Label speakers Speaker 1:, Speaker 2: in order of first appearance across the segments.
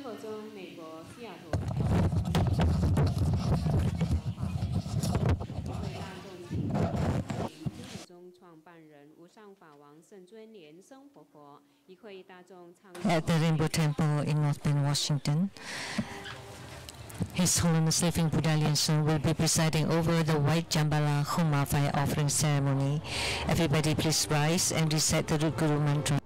Speaker 1: 活中，美国西雅图创办人无上法王圣尊莲生活佛一会大众唱。
Speaker 2: At the Rainbow Temple in North Bend, Washington, His Holiness Living Buddha Lian Sheng will be presiding over the white Jambhala Homa fire offering ceremony. Everybody please rise and recite the root Guru mantra.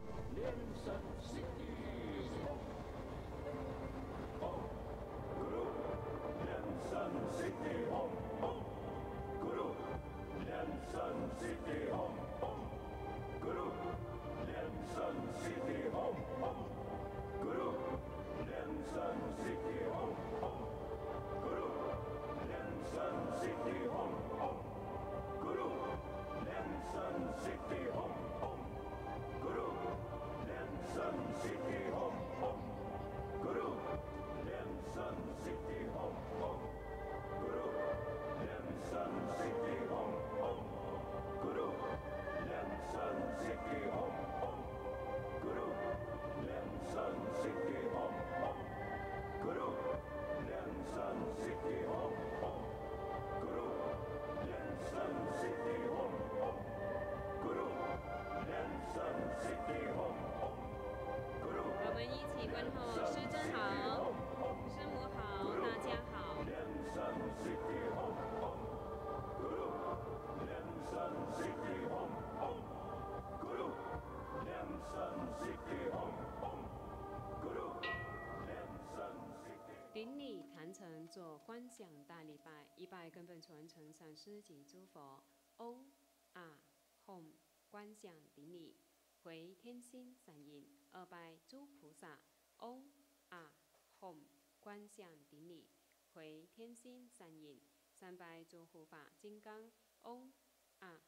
Speaker 1: 顶礼坛城做观想大礼拜，一拜根本传承上师及诸佛。嗡啊吽，观想顶礼，回天心散印。二拜诸菩萨。嗡啊吽，观想顶礼，回天心散印。三拜诸护法金刚。嗡啊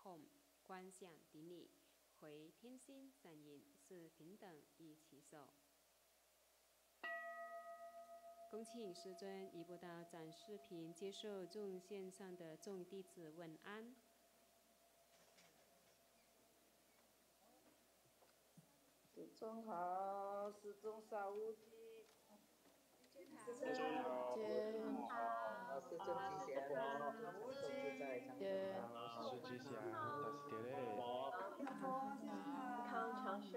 Speaker 1: 吽，观想顶礼，回天心散印。四平等一起手。恭请师尊移步到展示屏，接受众线上的众弟子问安。
Speaker 3: 师尊好，师尊稍无忌。师尊好，师尊吉祥，无忌。
Speaker 4: 师尊吉祥，大师爹嘞。
Speaker 3: 康长寿。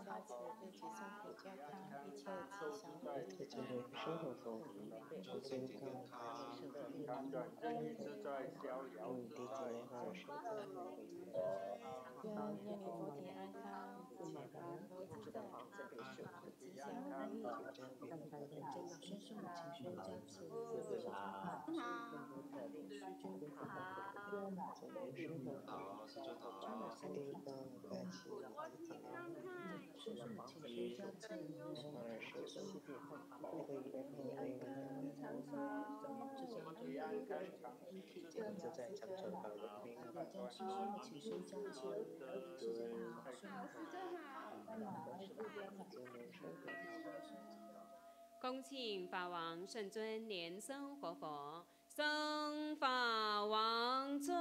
Speaker 3: 大家生活起对己身体健康，一切吉祥如意。
Speaker 5: 生活中，身体健康，感觉自在逍遥自在。
Speaker 3: 愿念佛体安康，钱包自在，吉祥如意。见到先生的情绪加持，师尊好，师尊好，
Speaker 4: 好，师尊好。
Speaker 3: 真的身体健康，师尊的情绪加持，师尊好，长寿，吉祥如意，身体健康，自在长寿。也将师尊的情绪加持，师尊好，师尊好。
Speaker 1: 恭请法王圣尊莲生活佛升法王座。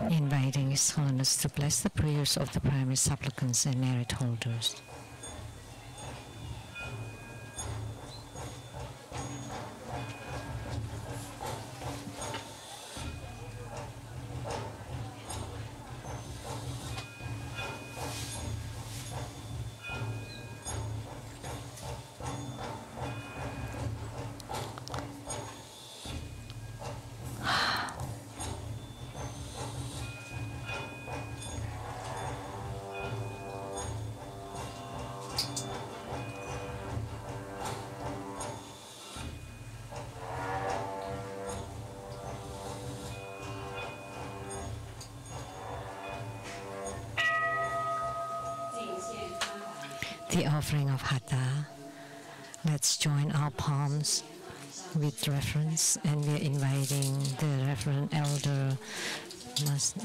Speaker 2: inviting His Holiness to bless the prayers of the primary supplicants and merit holders. The offering of Hatha. Let's join our palms with reverence, and we are inviting the Reverend Elder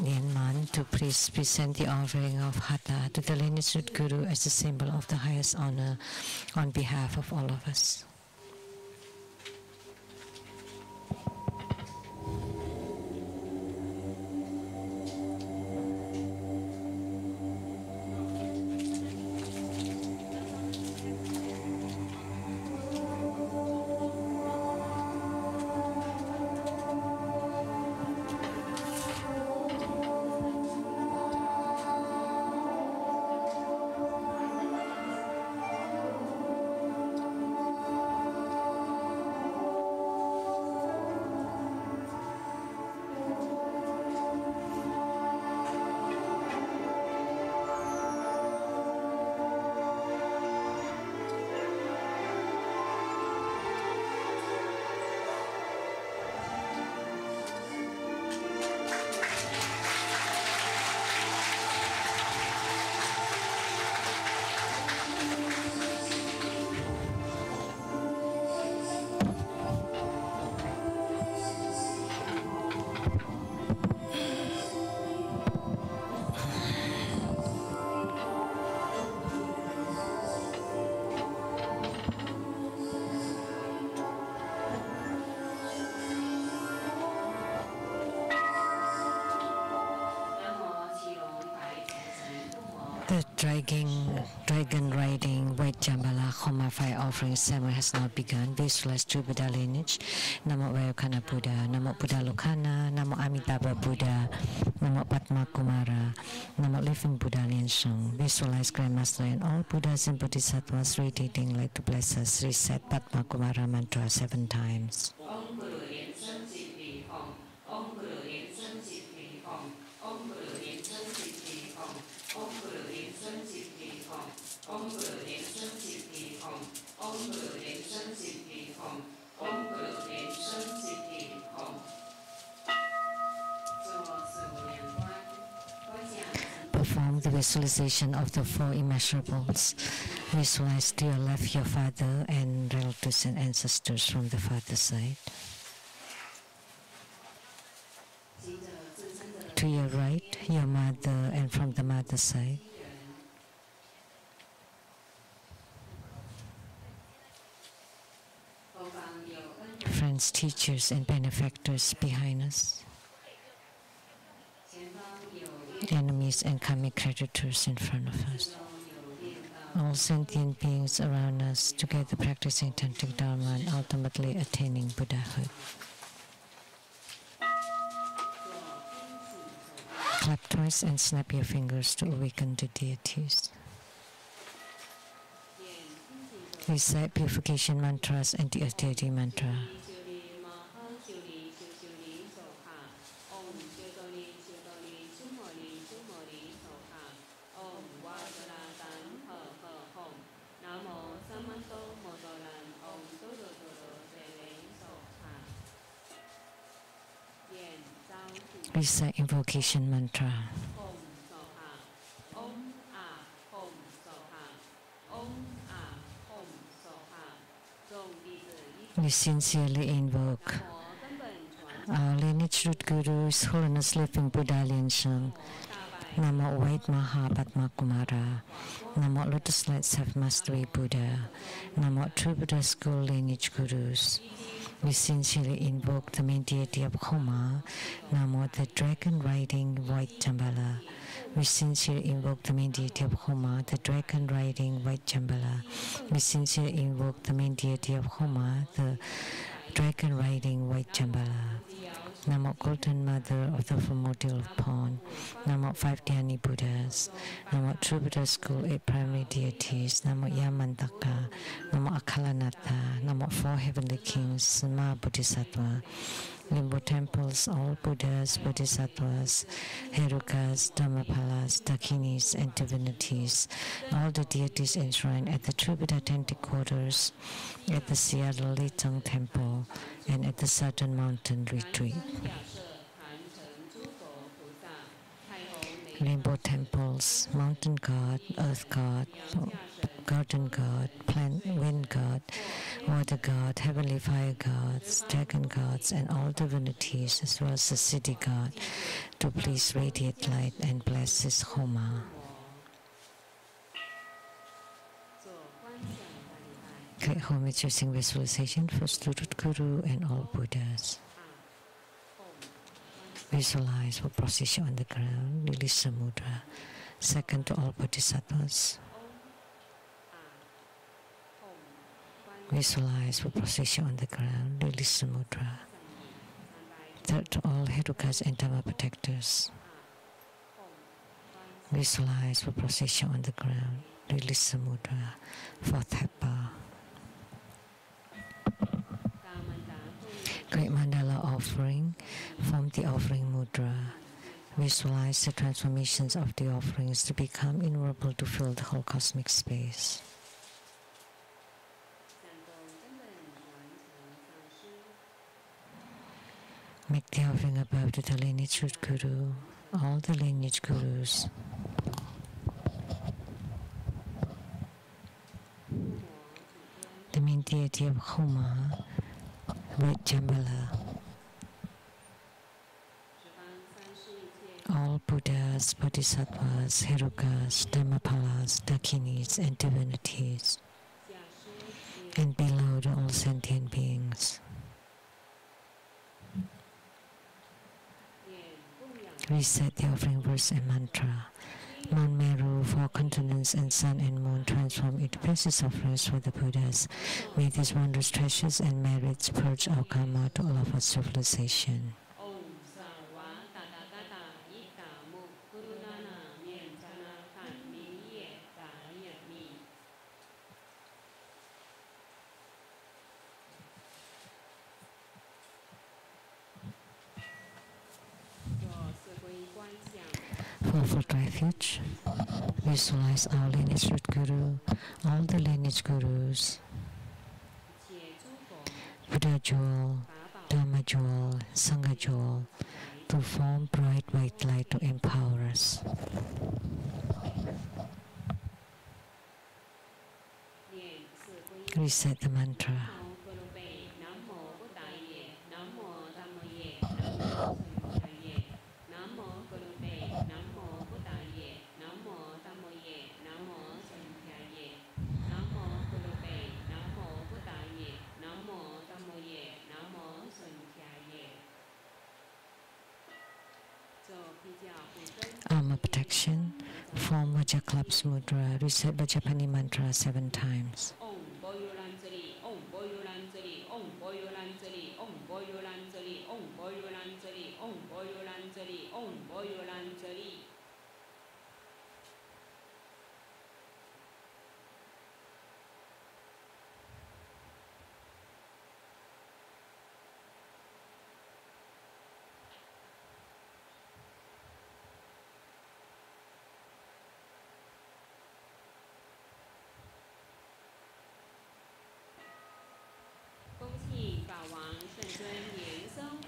Speaker 2: Lian to please present the offering of Hatha to the lineage root Guru as a symbol of the highest honor on behalf of all of us. The dragon riding white Jambhala Homa fire offering ceremony has now begun. Visualize true Buddha lineage. Namo Vayokana Buddha, Namo Buddha Lokana, Namo Amitabha Buddha, Namo Padma Kumara, Namo Living Buddha Lian Sheng. Visualize Grandmaster and all Buddhas and Bodhisattvas radiating light to bless us. Reset Padma Kumara mantra 7 times. Perform the visualization of the 4 immeasurables. Visualize to your left your father and relatives and ancestors from the father's side. To your right, your mother, and from the mother's side. Friends, teachers, and benefactors behind us. Enemies and karmic creditors in front of us. All sentient beings around us, together practicing tantric Dharma and ultimately attaining Buddhahood. Clap twice and snap your fingers to awaken the deities. Recite purification mantras and the austerity mantra. Recite invocation mantra. We sincerely invoke our lineage root Guru, His Holiness Living Buddha Lian Sheng. Namo White Maha Padma Kumara. Namo Lotus Light Self Mastery Buddha. Namo True Buddha School Lineage Gurus. We sincerely invoke the main deity of Homa, Namo, the dragon riding white Jambhala. We sincerely invoke the main deity of Homa, the dragon riding white Jambhala. We sincerely invoke the main deity of Homa, the dragon riding white Jambhala. Namo Golden Mother of the Primordial Pawn. Namo 5 Dhyani Buddhas. Namo True Buddha School 8 Primary Deities. Namo Yamantaka. Namo Akalanatha. Namo 4 Heavenly Kings. Sama Bodhisattva. Limbo temples, all Buddhas, Bodhisattvas, Herukas, Dhammapalas, Dakinis, and divinities, all the deities enshrined at the True Buddha Authentic Quarters, at the Seattle Lichang Temple, and at the Southern Mountain Retreat. Rainbow temples, mountain god, earth god, garden god, plant, wind god, water god, heavenly fire gods, dragon gods, and all divinities, as well as the city god, to please radiate light and bless his Homa. Great homage using visualization for student Guru and all Buddhas. Visualize for procession on the ground, release the mudra. Second to all Bodhisattvas. Visualize for procession on the ground, release the mudra. Third to all Herukas and Dharma protectors. Visualize for procession on the ground, release the mudra. Fourth Hepa. Great mandala offering, form the offering mudra. Visualize the transformations of the offerings to become innumerable to fill the whole cosmic space. Make the offering above to the lineage root guru, all the lineage gurus. The main deity of Homa, with Jambhala. All Buddhas, Bodhisattvas, Herukas, Dhammapalas, Dakinis, and divinities, and below the all sentient beings. Reset the offering verse and mantra. Mount Meru, 4 continents, and sun and moon transform into precious offerings for the Buddhas. May these wondrous treasures and merits purge our karma to all of our civilization. For refuge, visualize our lineage root guru, all the lineage gurus, Buddha jewel, Dharma jewel, Sangha jewel, to form bright white light to empower us. Reset the mantra. Armor protection, form Vajaklap's mudra, reset Vajapani mantra 7 times.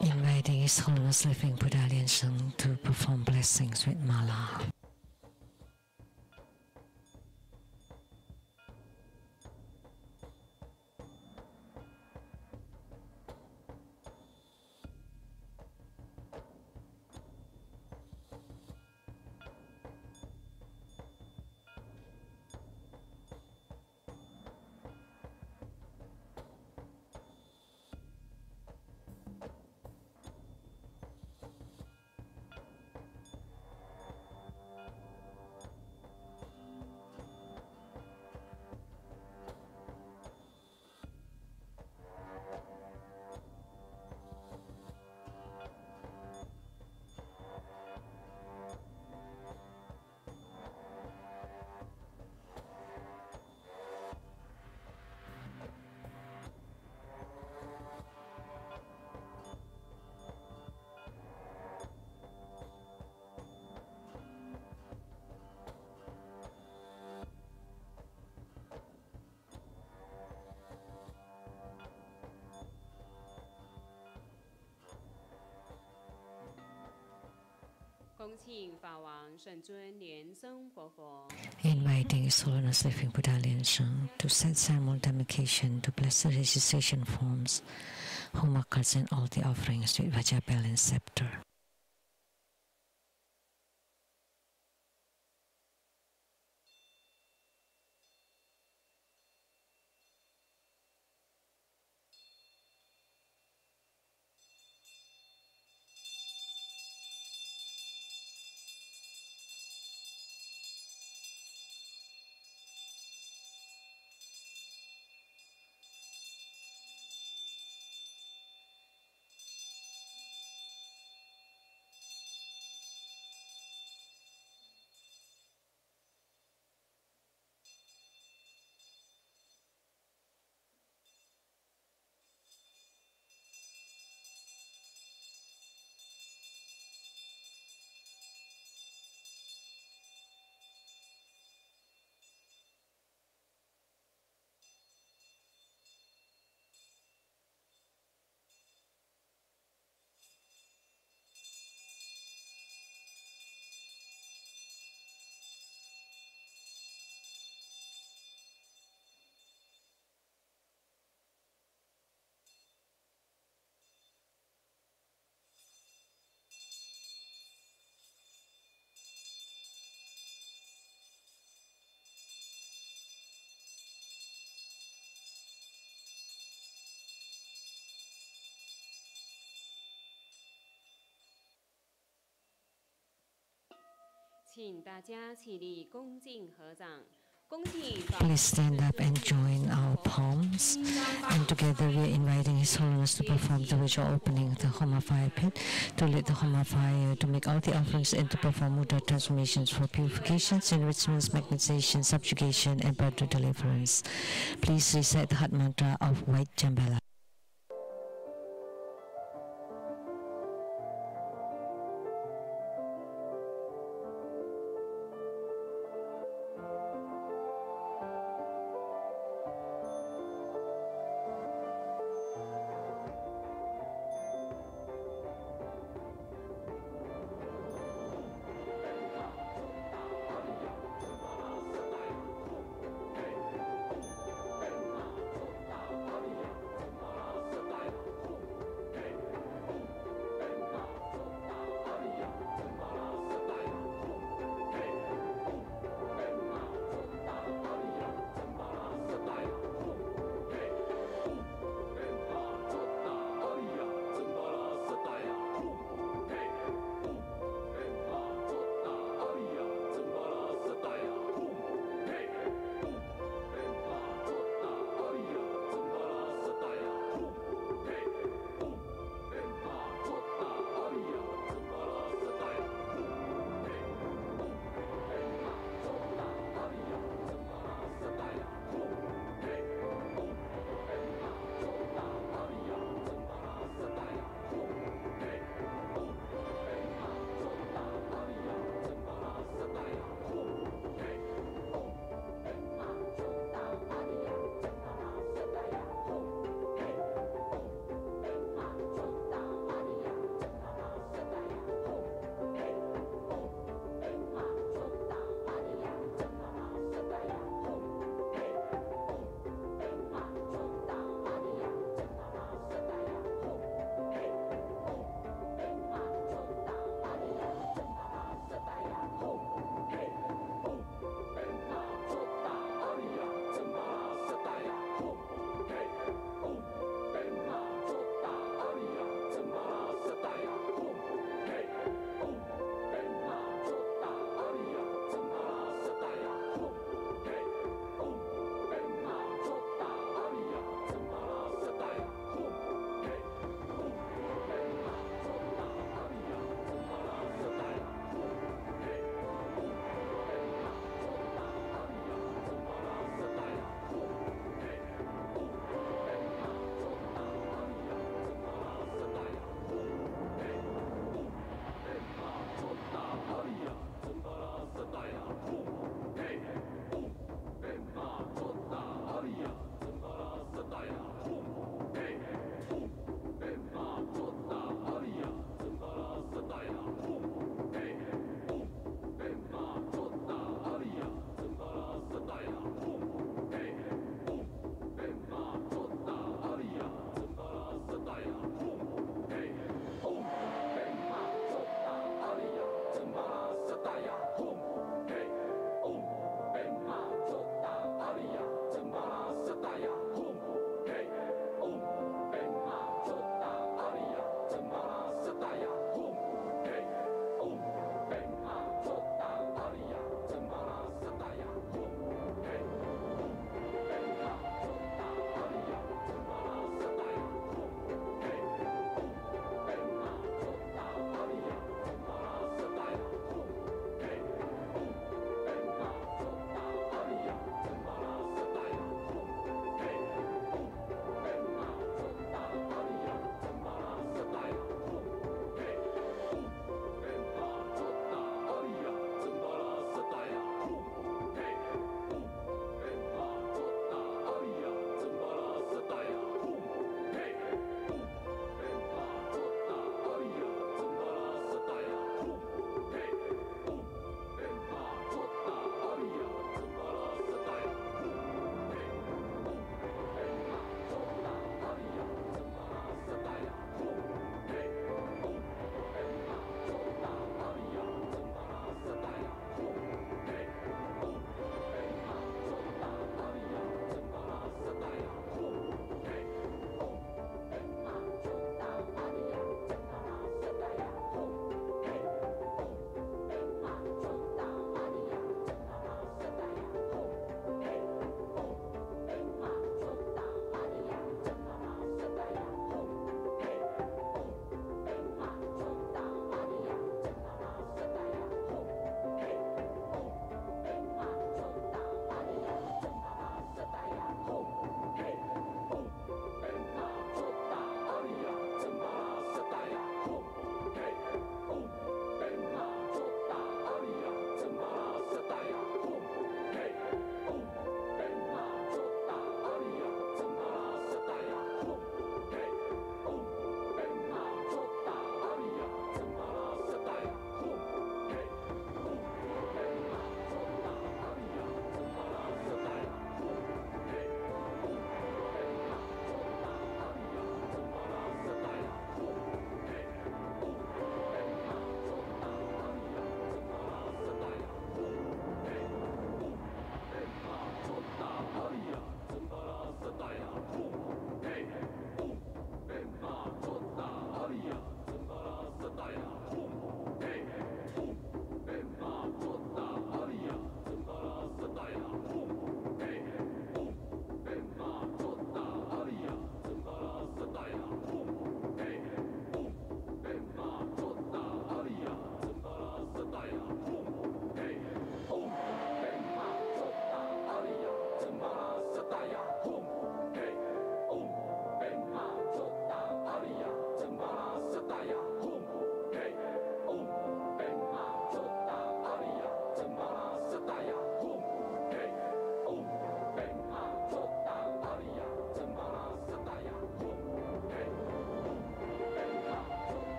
Speaker 2: Inviting His Holiness Living Buddha Lian Sheng to perform blessings with Mala. Inviting His Holiness Living Buddha Lian Sheng to set ceremonial dedication to bless the registration forms, Homa cards and all the offerings with Vajra bell and scepter. Please stand up and join our palms. And together we are inviting His Holiness to perform the ritual opening of the Homa fire pit, to lit the Homa fire, to make all the offerings, and to perform Buddha transformations for purifications, enrichments, magnetization, subjugation, and birth deliverance. Please recite the heart mantra of White Jambhala.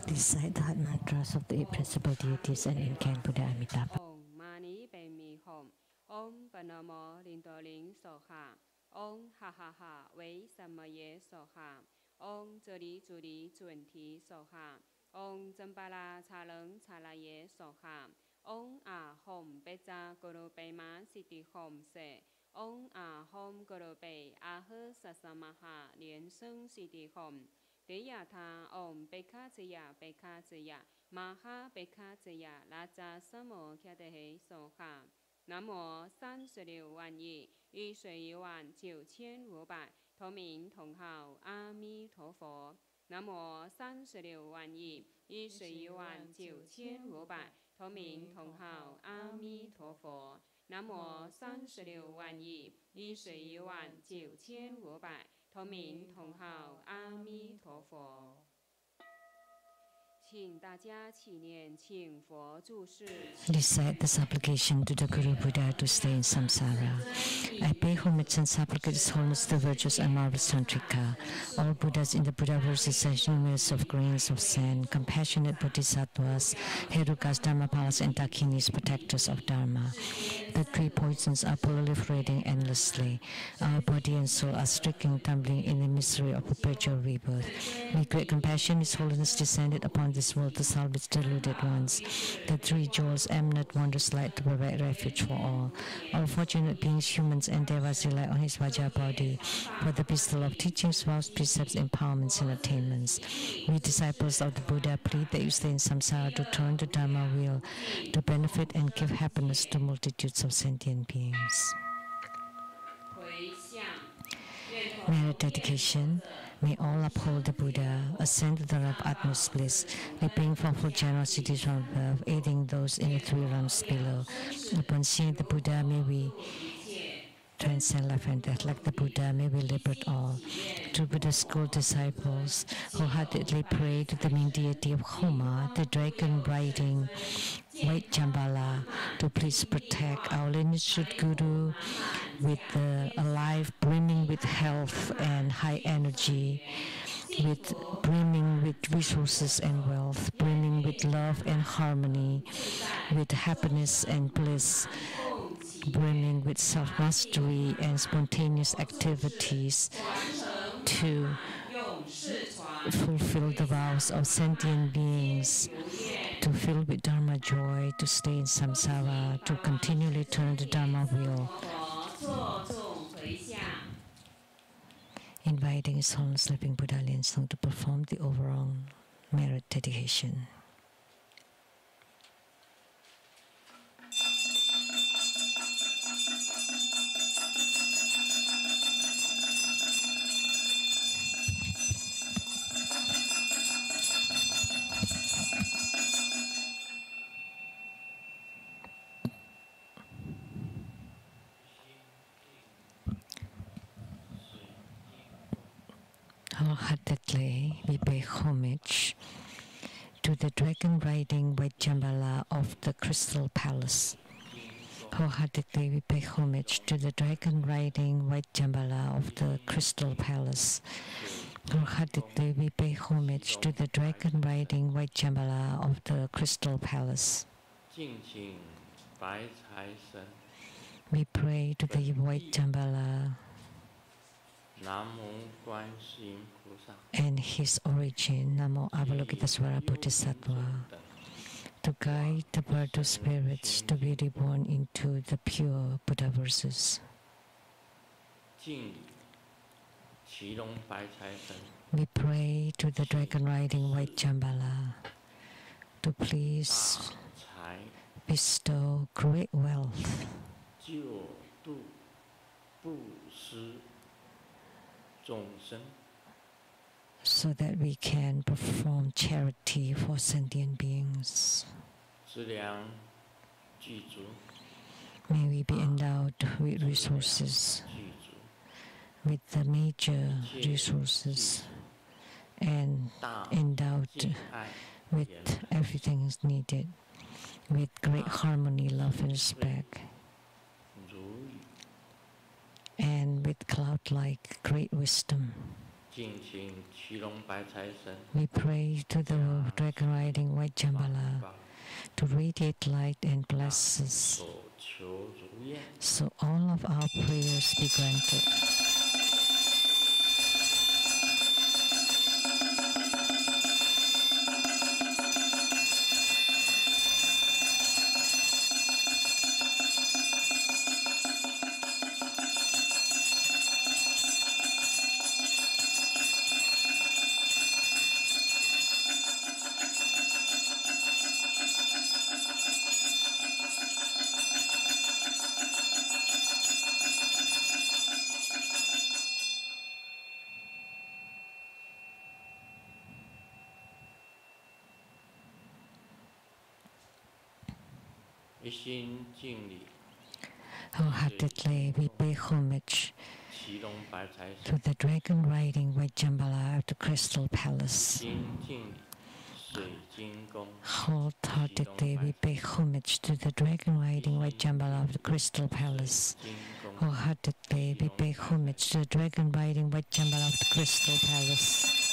Speaker 2: Recite the heart mantras of the eight principal deities and incant Buddha Amitabha.
Speaker 1: Om Mani Padme Hum. Om Panamo Linto Ling Soha. Om Ha Ha Ha Wei Samaye Soha. Om Zuri Zuri Zunti Soha. Om Jambhala Chaleng Chalaye Soha. Om A Hom Beja Guru Bema Siti Hom Se. Om A Hom Guru Be Ah Sasamaha Lian Sheng Exposition. Deyata Om Beka Ziya Maha Beka Ziya Laja Samo Kyadehe Soha. Namo 36万亿1119500同名同号阿弥陀佛。Namo 36万亿1119500同名同号阿弥陀佛。Namo 36万亿1119500同名同号阿弥陀佛。请大家祈念，请佛注释。
Speaker 2: Recite the supplication to the Guru Buddha to stay in samsara. I pay homage and supplicate His Holiness the virtuous and marvelous Tantrika, all Buddhas in the Buddhaverse, such numerous of grains of sand, compassionate bodhisattvas, Herukas, Dharmapalas, and Dakinis, protectors of Dharma. The three poisons are proliferating endlessly. Our body and soul are stricken, tumbling in the misery of perpetual rebirth. With great compassion, His Holiness descended upon this world to salve its deluded ones. The three jewels, eminent wondrous light, to provide refuge for all. All fortunate beings, humans and devas, rely on His Vajra body for the bestowal of teachings, vows, precepts, empowerments, and attainments. We disciples of the Buddha plead that you stay in samsara to turn the Dharma wheel, to benefit and give happiness to multitudes of sentient beings. Merit dedication. May all uphold the Buddha, ascend to the realm of utmost bliss, repaying for full generosity from above, aiding those in the three realms below. Upon seeing the Buddha, may we transcend life and death. Like the Buddha, may we liberate all. To Buddha's school disciples, wholeheartedly pray to the main deity of Homa, the dragon riding white Jambhala, to please protect our lineage Guru with alive, brimming with health and high energy, with brimming with resources and wealth, brimming with love and harmony, with happiness and bliss, brimming with self-mastery and spontaneous activities to fulfill the vows of sentient beings, to fill with Dharma joy, to stay in samsara, to continually turn the Dharma wheel. Inviting His Holiness Living Buddha Lian Sheng to perform the overall merit dedication. Wholeheartedly, we pay homage to the dragon riding white Jambhala of the Crystal Palace. Wholeheartedly, we pay homage to the dragon riding white Jambhala of the Crystal Palace. Wholeheartedly, we pay homage to the dragon riding white Jambhala of the Crystal Palace. We pray to the white Jambhala and his origin, Namo Avalokitesvara Bodhisattva, to guide the Buddha spirits to be reborn into the pure Buddha verses. We pray to the dragon riding white Jambhala to please bestow great wealth so that we can perform charity for sentient beings. May we be endowed with resources, with the major resources, and endowed with everything is needed, with great harmony, love, and respect, and with cloud-like great wisdom. We pray to the dragon riding white Jambhala to radiate light and bless us, so all of our prayers be granted. Wholeheartedly we pay homage to the dragon riding white Jambhala of the Crystal Palace. Wholeheartedly we pay homage to the dragon riding white Jambhala of the Crystal Palace. Wholeheartedly we pay homage to the dragon riding white Jambhala of the Crystal Palace.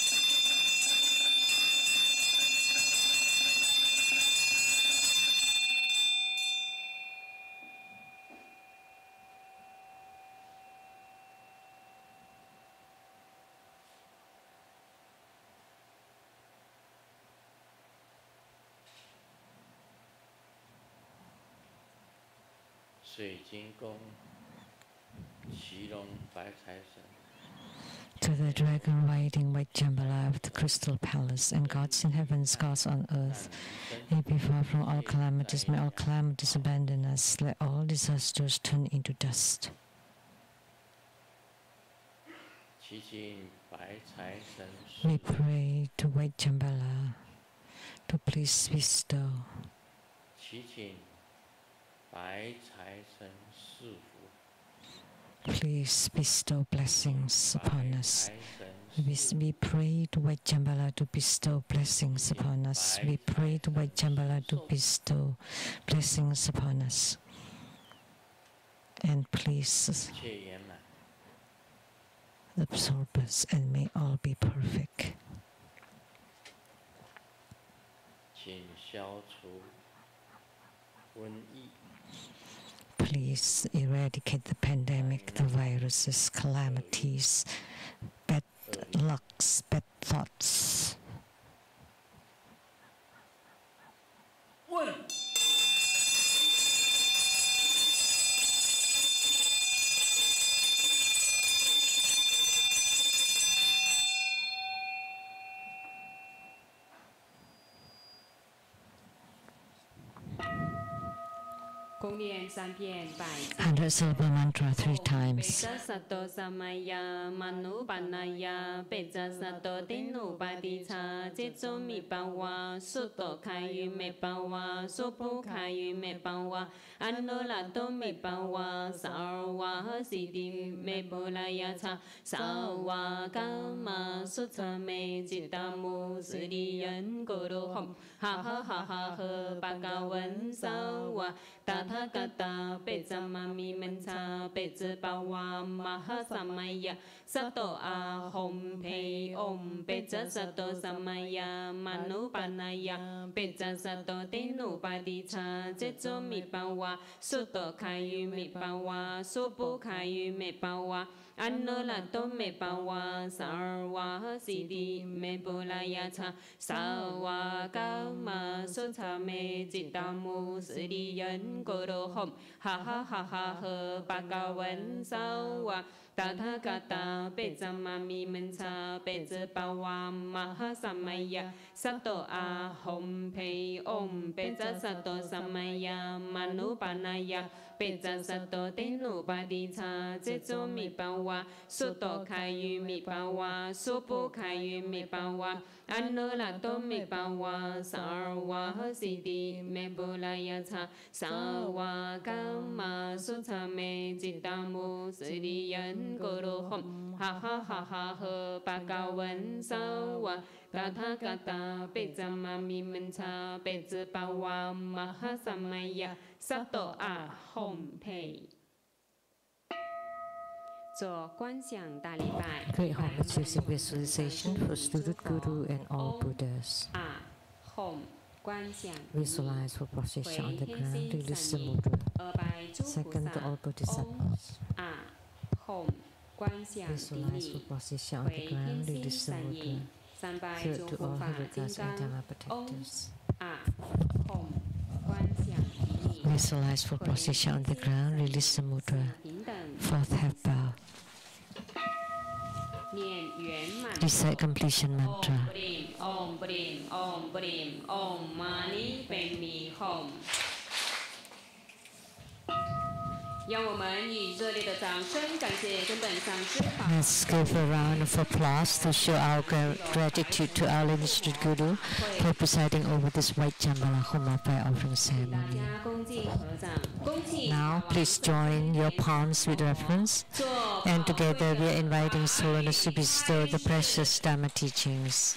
Speaker 2: To the dragon riding white Jambhala of the Crystal Palace, and gods in heavens, gods on earth, may be far from all calamities, may all calamities abandon us, let all disasters turn into dust. We pray to white Jambhala to please bestow blessings upon us. We pray to white Jambhala to bestow blessings upon us. We pray to white Jambhala to bestow blessings upon us. And please absorb us, and may all be perfect. Please eradicate the pandemic, the viruses, calamities, bad lucks, bad thoughts. And a silver mantra 3 times.
Speaker 1: Tathagata Pecamami Mensa Pecapawa Mahasamaya Sato Ahom Pei Om Peca Sato Samaya Manupanaya Peca Sato Tenu Padicha Jetso Mipawa Suto Kayu Mipawa Supu Kayu Mipawa Anulato Mipawa Sarwa Sidi Mepulayata Sawa Kama Sutame Jitamu Siriyan Guru Hom Ha Ha Ha Ha Ha Bhagavan Sawa Tathagata Pecamami Mensa Pecapawa Mahasamaya Sato Ahom Pei Om Peca Sato Samaya Manupanaya Peca Sato Tenu Padicha Jetso Mipawa Suto Kayu Mipawa Supu Kayu Mipawa Anulato Mipawa Sarwa Sidi Mepulayata Sawa Kama Sutame Jitamu Siriyan Guru Hom Ha Ha Ha Ha Ha Bhagavan Sawa Tathagata Pecamami Mensa Pecapawa Mahasamaya Sato Ahom Pei
Speaker 2: Great homage using visualization for student Guru and all Buddhas. Visualize for position on the ground, release the mudra. Second, to all Bodhisattvas. Visualize for position on the ground, release the mudra. Third, to all Herukas and Dharma protectors. Visualize for position on the ground, release the mudra. Fourth, have bow. Recite completion mantra. Om Brim, Om Brim, Om Mani Padme Hum. Let's give a round of applause to show our gratitude to our lineage Guru for presiding over this white Jambhala Homa fire offering ceremony. Now, please join your palms with reverence, and together we are inviting His Holiness to bestow the precious Dharma teachings.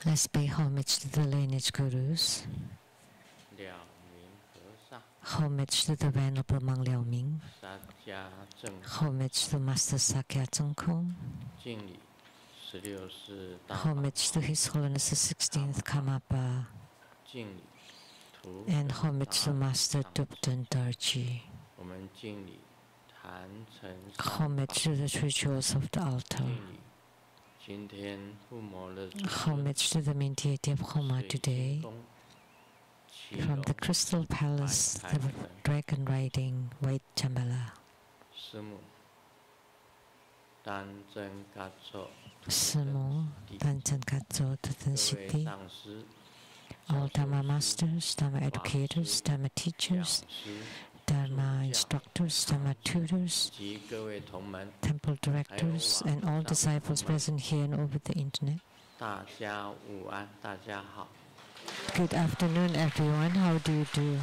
Speaker 2: Let's pay homage to the lineage Gurus. Homage to the Venerable Monk Liao Ming. Homage to Master Sakyamuni. Homage to His Holiness the 16th Karmapa. And homage to Master Dupton Darji. Homage to the three jewels of the altar. Homage to the main deity of Homa today. From the Crystal Palace, the dragon riding white Jambhala. Sumo, Tanchen Katso, Tatan City. All Dharma masters, Dharma educators, Dharma teachers, Dharma instructors, Dharma tutors, temple directors, and all disciples present here and over the internet. Good afternoon, everyone. How do you do?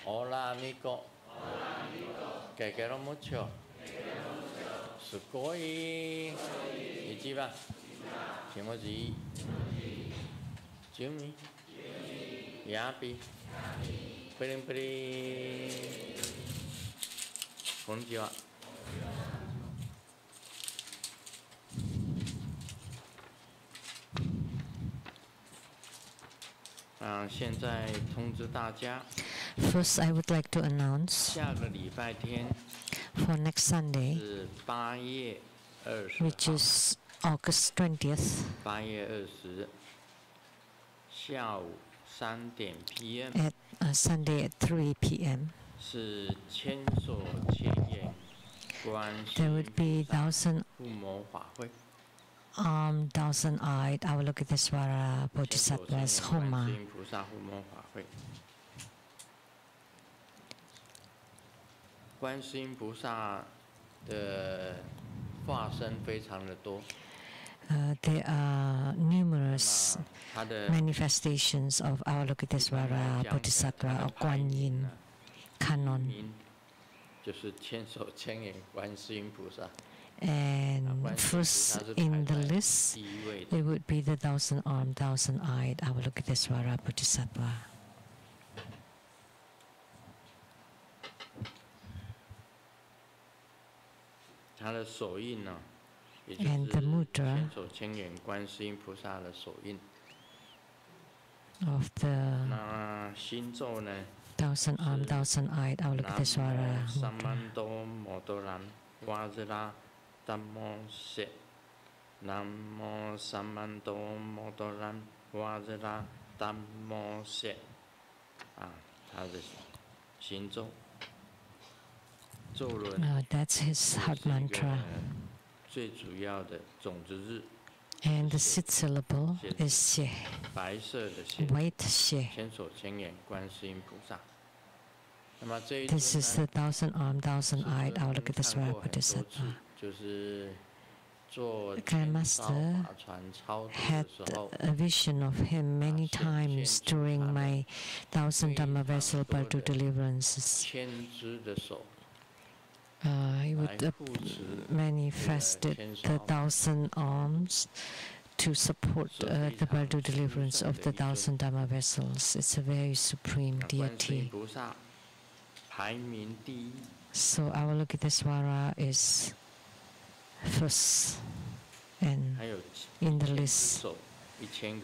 Speaker 6: Hola amigo. Que quiero mucho. Sugoi. Ichiba. Kimoji. Jumi. Yapi. Pring pring. Konnichiwa. 现在通知大家。First, I would like to announce 下个礼拜天 for next Sunday 是8月20 which is August 20th 8月20下午3点 p.m.
Speaker 2: at Sunday at 3 p.m.
Speaker 6: 是千手千眼观世
Speaker 2: There would be thousand
Speaker 6: 护摩法会。
Speaker 2: thousand-eyed Avalokitesvara Bodhisattvas Homa.
Speaker 6: 菩萨护摩法会。观世音菩萨的化身非常的多。
Speaker 2: There are numerous manifestations of Avalokitesvara Bodhisattva or Guan Yin canon.
Speaker 6: 就是千手千眼观世音菩萨。
Speaker 2: And first in the list, it would be the thousand-armed, thousand-eyed Avalokitesvara Bodhisattva. And the mudra of the thousand-armed, thousand-eyed Avalokitesvara mudra.
Speaker 6: Dhammo se Namo Sammanto Motoran Vajra Dhammo se 他的心咒咒轮
Speaker 2: that's his heart mantra.
Speaker 6: 最主要的种子日
Speaker 2: And the sixth syllable is She,
Speaker 6: 白色的血
Speaker 2: white She.
Speaker 6: 千手千眼观世音菩萨。
Speaker 2: This is the thousand-armed, thousand-eyed Avalokitesvara Bodhisattva.
Speaker 6: 就是
Speaker 2: Grandmaster had a vision of him many times during my 1,000 Dharma vessel Bardo deliverances. He would manifested the 1,000 arms to support the Bardo deliverance of the 1,000 Dharma vessels. It's a very supreme deity. So Avalokitesvara is first and in the list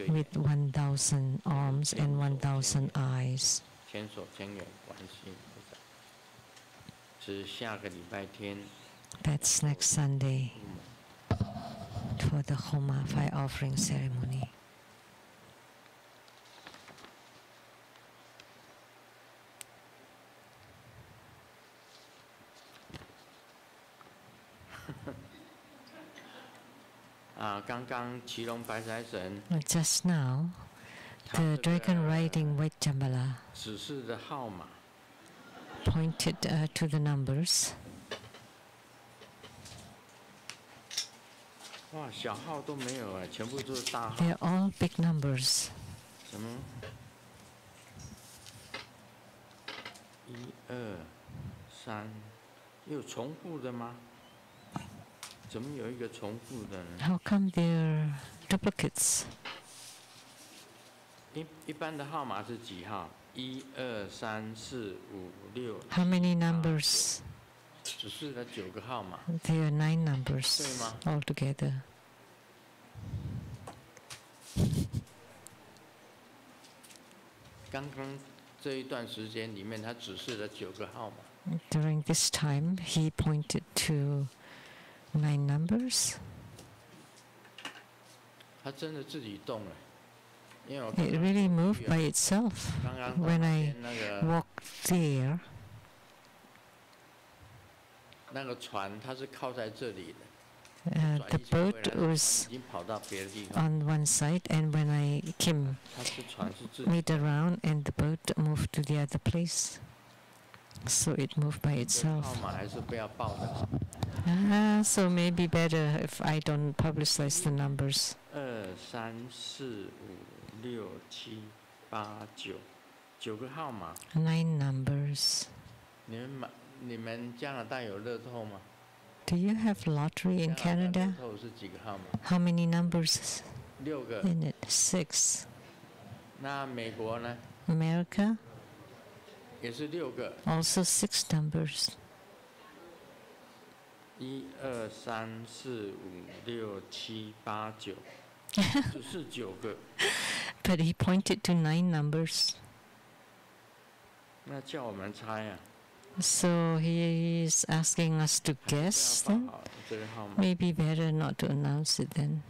Speaker 2: with 1,000 arms and 1,000 eyes. That's next Sunday for the Homa fire offering ceremony. Just now, the dragon riding white Jambhala pointed to the numbers. They're all big numbers.
Speaker 6: 1、2、3，有重复的吗？怎么有一个重复的呢？
Speaker 2: How come they're duplicates?
Speaker 6: 一般的号码是几号？1、2、3、4、5、6。
Speaker 2: How many numbers?
Speaker 6: 只是了9个号码。
Speaker 2: There are 9 numbers
Speaker 6: 对吗
Speaker 2: altogether.
Speaker 6: 刚刚这一段时间里面，他指示了9个号码。
Speaker 2: During this time, he pointed to 9 numbers.
Speaker 6: 他真的自己动了，因为我
Speaker 2: It really moved by itself.
Speaker 6: 刚刚
Speaker 2: When I
Speaker 6: 那个
Speaker 2: walked there,
Speaker 6: 那个船，它是靠在这里的。
Speaker 2: the boat was
Speaker 6: 已经跑到别的地方。
Speaker 2: on one side, and when I came
Speaker 6: 它是船是自己。
Speaker 2: made around, and the boat moved to the other place. So it moved by itself.
Speaker 6: 号码还是不要报的。
Speaker 2: So maybe better if I don't publicize the numbers.
Speaker 6: 2、3、4、5、6、7、8、9， 9个号码。
Speaker 2: 9 numbers.
Speaker 6: 你们加拿大有乐透吗？
Speaker 2: Do you have lottery in
Speaker 6: 加拿大
Speaker 2: Canada?
Speaker 6: 乐透是几个号码？
Speaker 2: How many numbers
Speaker 6: 6个。
Speaker 2: in it? 6.
Speaker 6: 那美国呢？
Speaker 2: America?
Speaker 6: 也是6个。
Speaker 2: Also 6 numbers.
Speaker 6: 1、2、3、4、5、6、7、8、9， 只是9个。
Speaker 2: But he pointed to 9 numbers.
Speaker 6: 那叫我们猜啊。
Speaker 2: So he is asking us to guess then?
Speaker 6: 这个号码。
Speaker 2: Maybe better not to announce it then.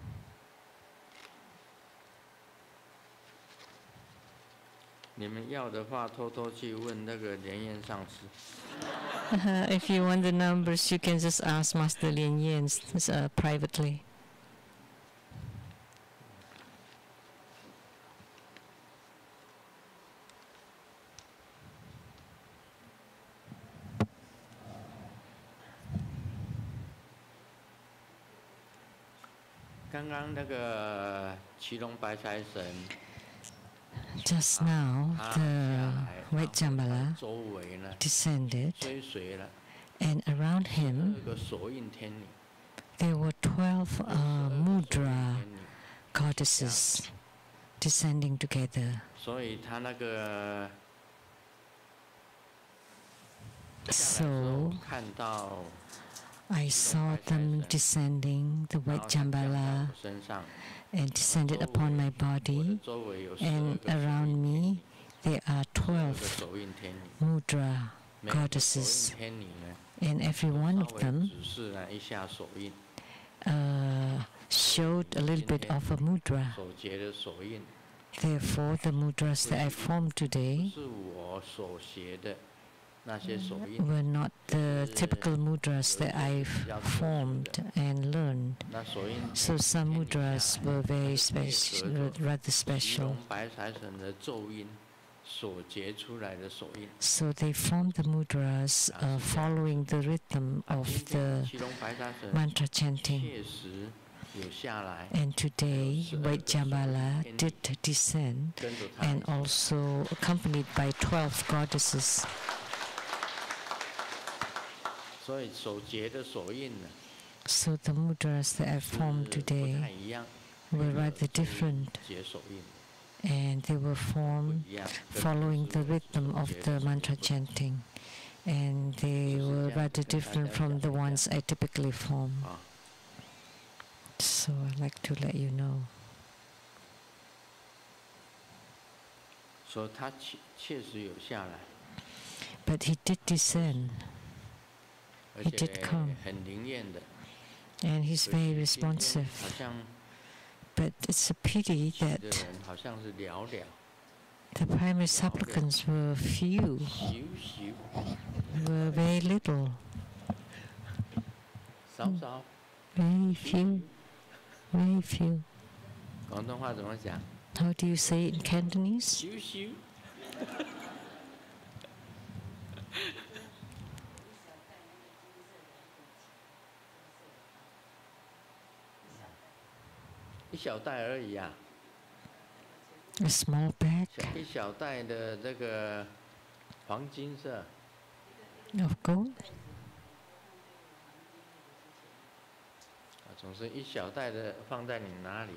Speaker 6: 你们要的话，偷偷去问那个莲燕上师。
Speaker 2: If you want the numbers, you can just ask Master Lian privately. Just now, the white Jambhala descended, and around him there were 12 mudra goddesses descending together. So I saw them descending, the white Jambhala, and descended upon my body, and around me there are 12 mudra goddesses, and every one of them showed a little bit of a mudra. Therefore, the mudras that I formed today were not the typical mudras that I've formed and learned. So some mudras were very special, rather special. So they form the mudras following the rhythm of the mantra chanting. And today, White Jambhala did descend, and also accompanied by 12 goddesses. So the mudras that are formed today were rather different, and they were formed following the rhythm of the mantra chanting, and they were rather different from the ones I typically form. So I'd like to let you know. But he did descend. He did come. And he's very responsive. But it's a pity that the primary supplicants were few, were very little, very few, very few. How do you say it in Cantonese?
Speaker 6: 一小袋而已啊。
Speaker 2: A small bag.
Speaker 6: 一小袋的这个黄金色。
Speaker 2: Of gold.
Speaker 6: 总是一小袋的放在你哪里？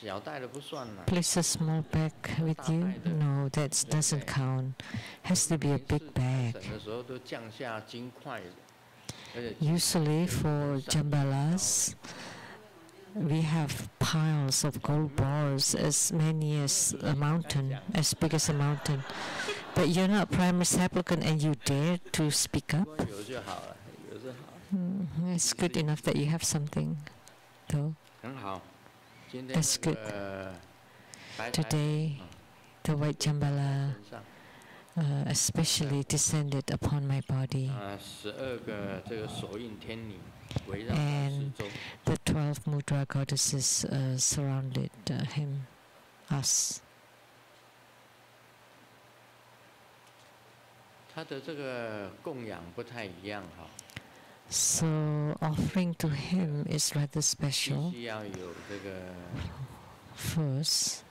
Speaker 6: 小袋的不算了。
Speaker 2: Place a small bag with you? No, that doesn't count. Has to be a big bag.
Speaker 6: 省的时候都降下金块。
Speaker 2: Usually for Jambhalas, we have piles of gold bars as many as a mountain, as big as a mountain. But you're not primary supplicant and you dare to speak up? It's good enough that you have something, though. That's good. Today, the white Jambhala especially descended upon my body. And the 12 mudra goddesses surrounded him, us. So offering to him is rather special. First,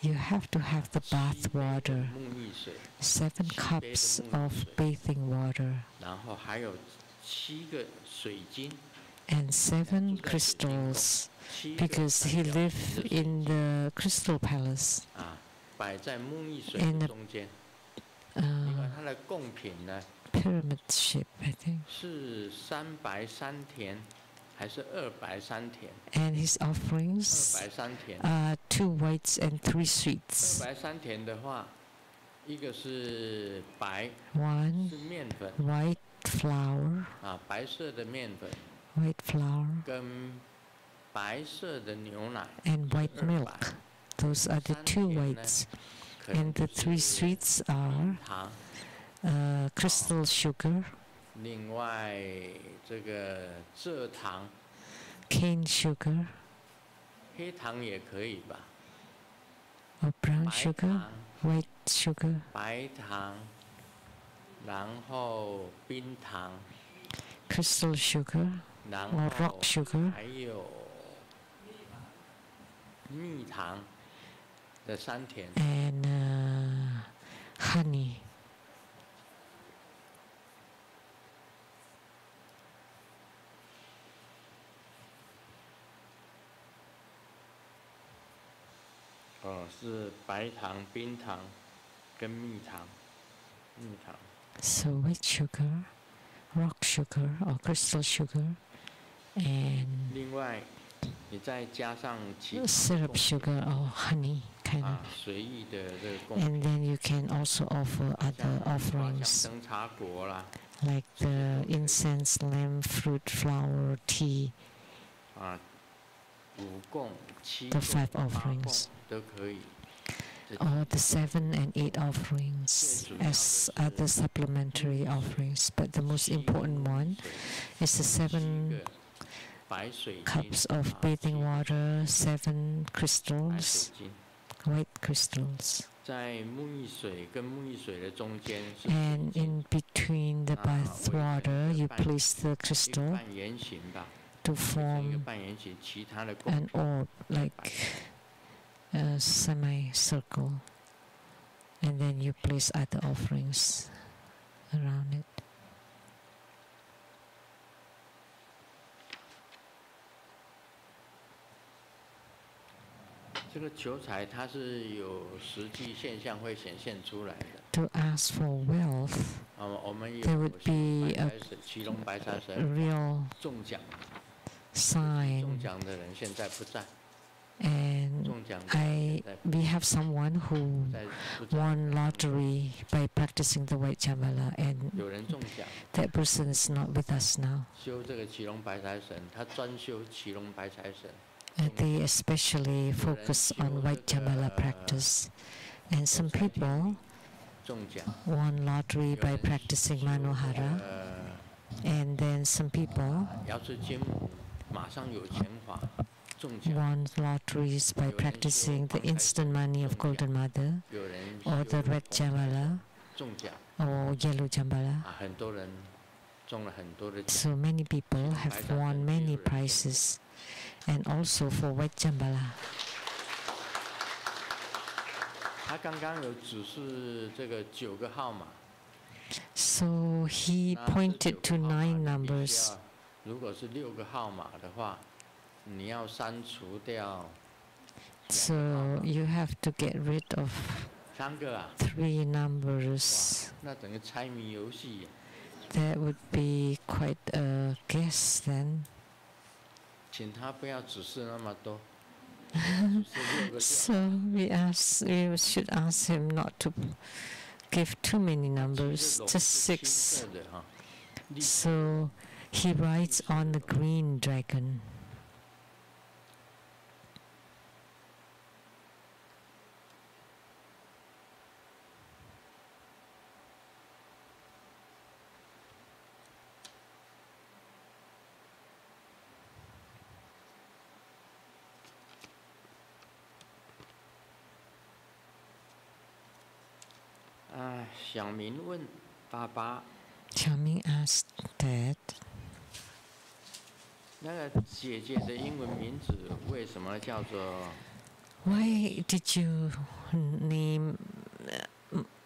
Speaker 2: you have to have the bath water, 7 cups of bathing water, and 7 crystals, because he lived in the crystal palace. In a pyramid shape, I think. And his offerings are 2 whites and 3 sweets. 1 white flour, and white milk. Those are the 2 whites. And the 3 sweets are crystal sugar, cane sugar, or brown sugar, white sugar, crystal sugar, or rock sugar, and honey. So white sugar, rock sugar or crystal sugar, and syrup sugar or honey kind of. And then you can also offer other offerings like the incense, lamp, fruit, flower, tea. The 5 offerings, or the 7 and 8 offerings as other supplementary offerings. But the most important one is the 7 cups of bathing water, 7 crystals, white crystals. And in between the bath water, you place the crystal to form an orb, like a semicircle. And then you place other offerings around it. To ask for wealth, there would be a real sign. And we have someone who won lottery by practicing the white Jambhala, and that person is not with us now. They especially focus on white Jambhala practice. And some people won lottery by practicing Manohara, and then some people won lotteries by practicing the instant money of Golden Mother, or the red Jambhala, or yellow Jambhala. So many people have won many prizes, and also for white Jambhala. So he pointed to 9 numbers. So you have to get rid of 3 numbers. That would be quite a guess then. So we should ask him not to give too many numbers, just 6. So he rides on the green dragon. Xiaoming asked Dad, why did you name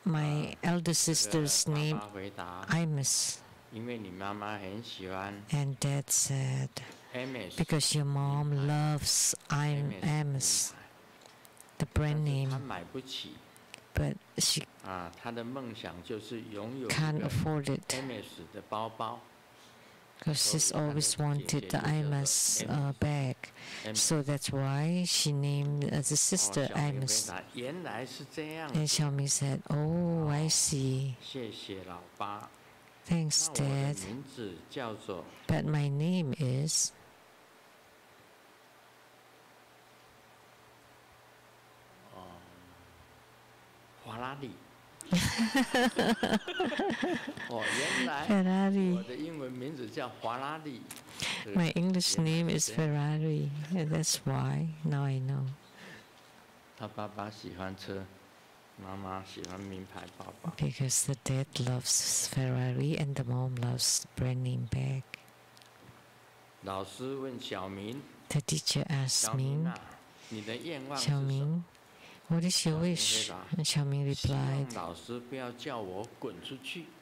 Speaker 2: my elder sister's name Imus? And Dad said, because your mom loves Imus, the brand name, but she can't afford it because she's always wanted the Imus bag. So that's why she named the sister Imus. And Xiaoming said, oh, I see. Thanks, Dad. But my name is... Ferrari. My English name is Ferrari, and that's why now I know. Because the dad loves Ferrari and the mom loves brand name bag. The teacher asked Ming, Xiaoming, what is your wish? And Xiaoming replied,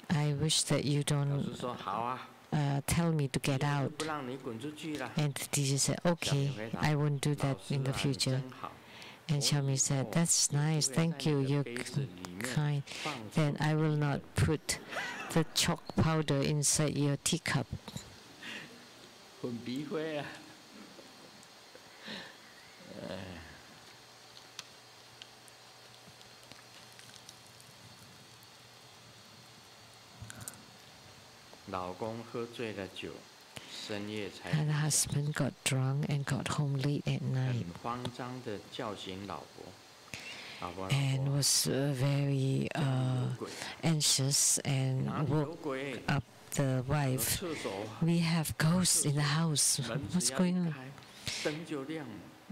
Speaker 2: I wish that you don't tell me to get out. And the teacher said, okay, I won't do that in the future. And Xiaoming said, that's nice, thank you, you're kind. Then I will not put the chalk powder inside your teacup. And the husband got drunk and got home late at night and was very anxious and woke up the wife, we have ghosts in the house. What's going on?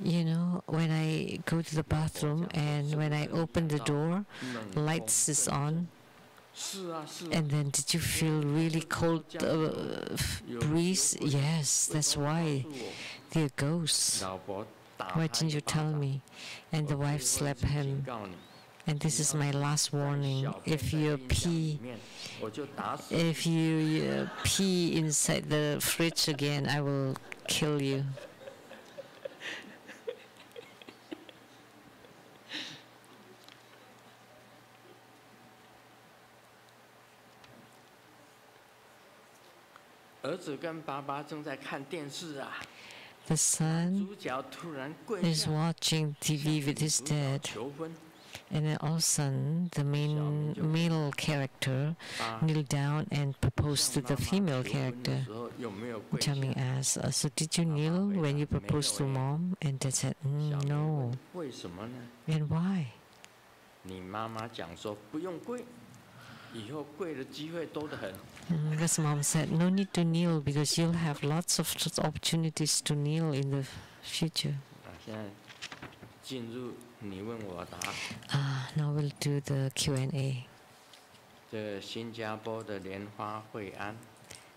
Speaker 2: You know, when I go to the bathroom and when I open the door, lights is on. And then did you feel really cold breeze? Yes, that's why. They're ghosts. Why didn't you tell me? And the wife slapped him. And this is my last warning. If you pee inside the fridge again, I will kill you. The son is watching TV with his dad, and then all of a sudden the main male character kneeled down and proposed to the female character. Chang asked, so did you kneel when you proposed to mom? And dad said, no. And why? Because mom said, no need to kneel because you'll have lots of opportunities to kneel in the future. Now we'll do the Q&A.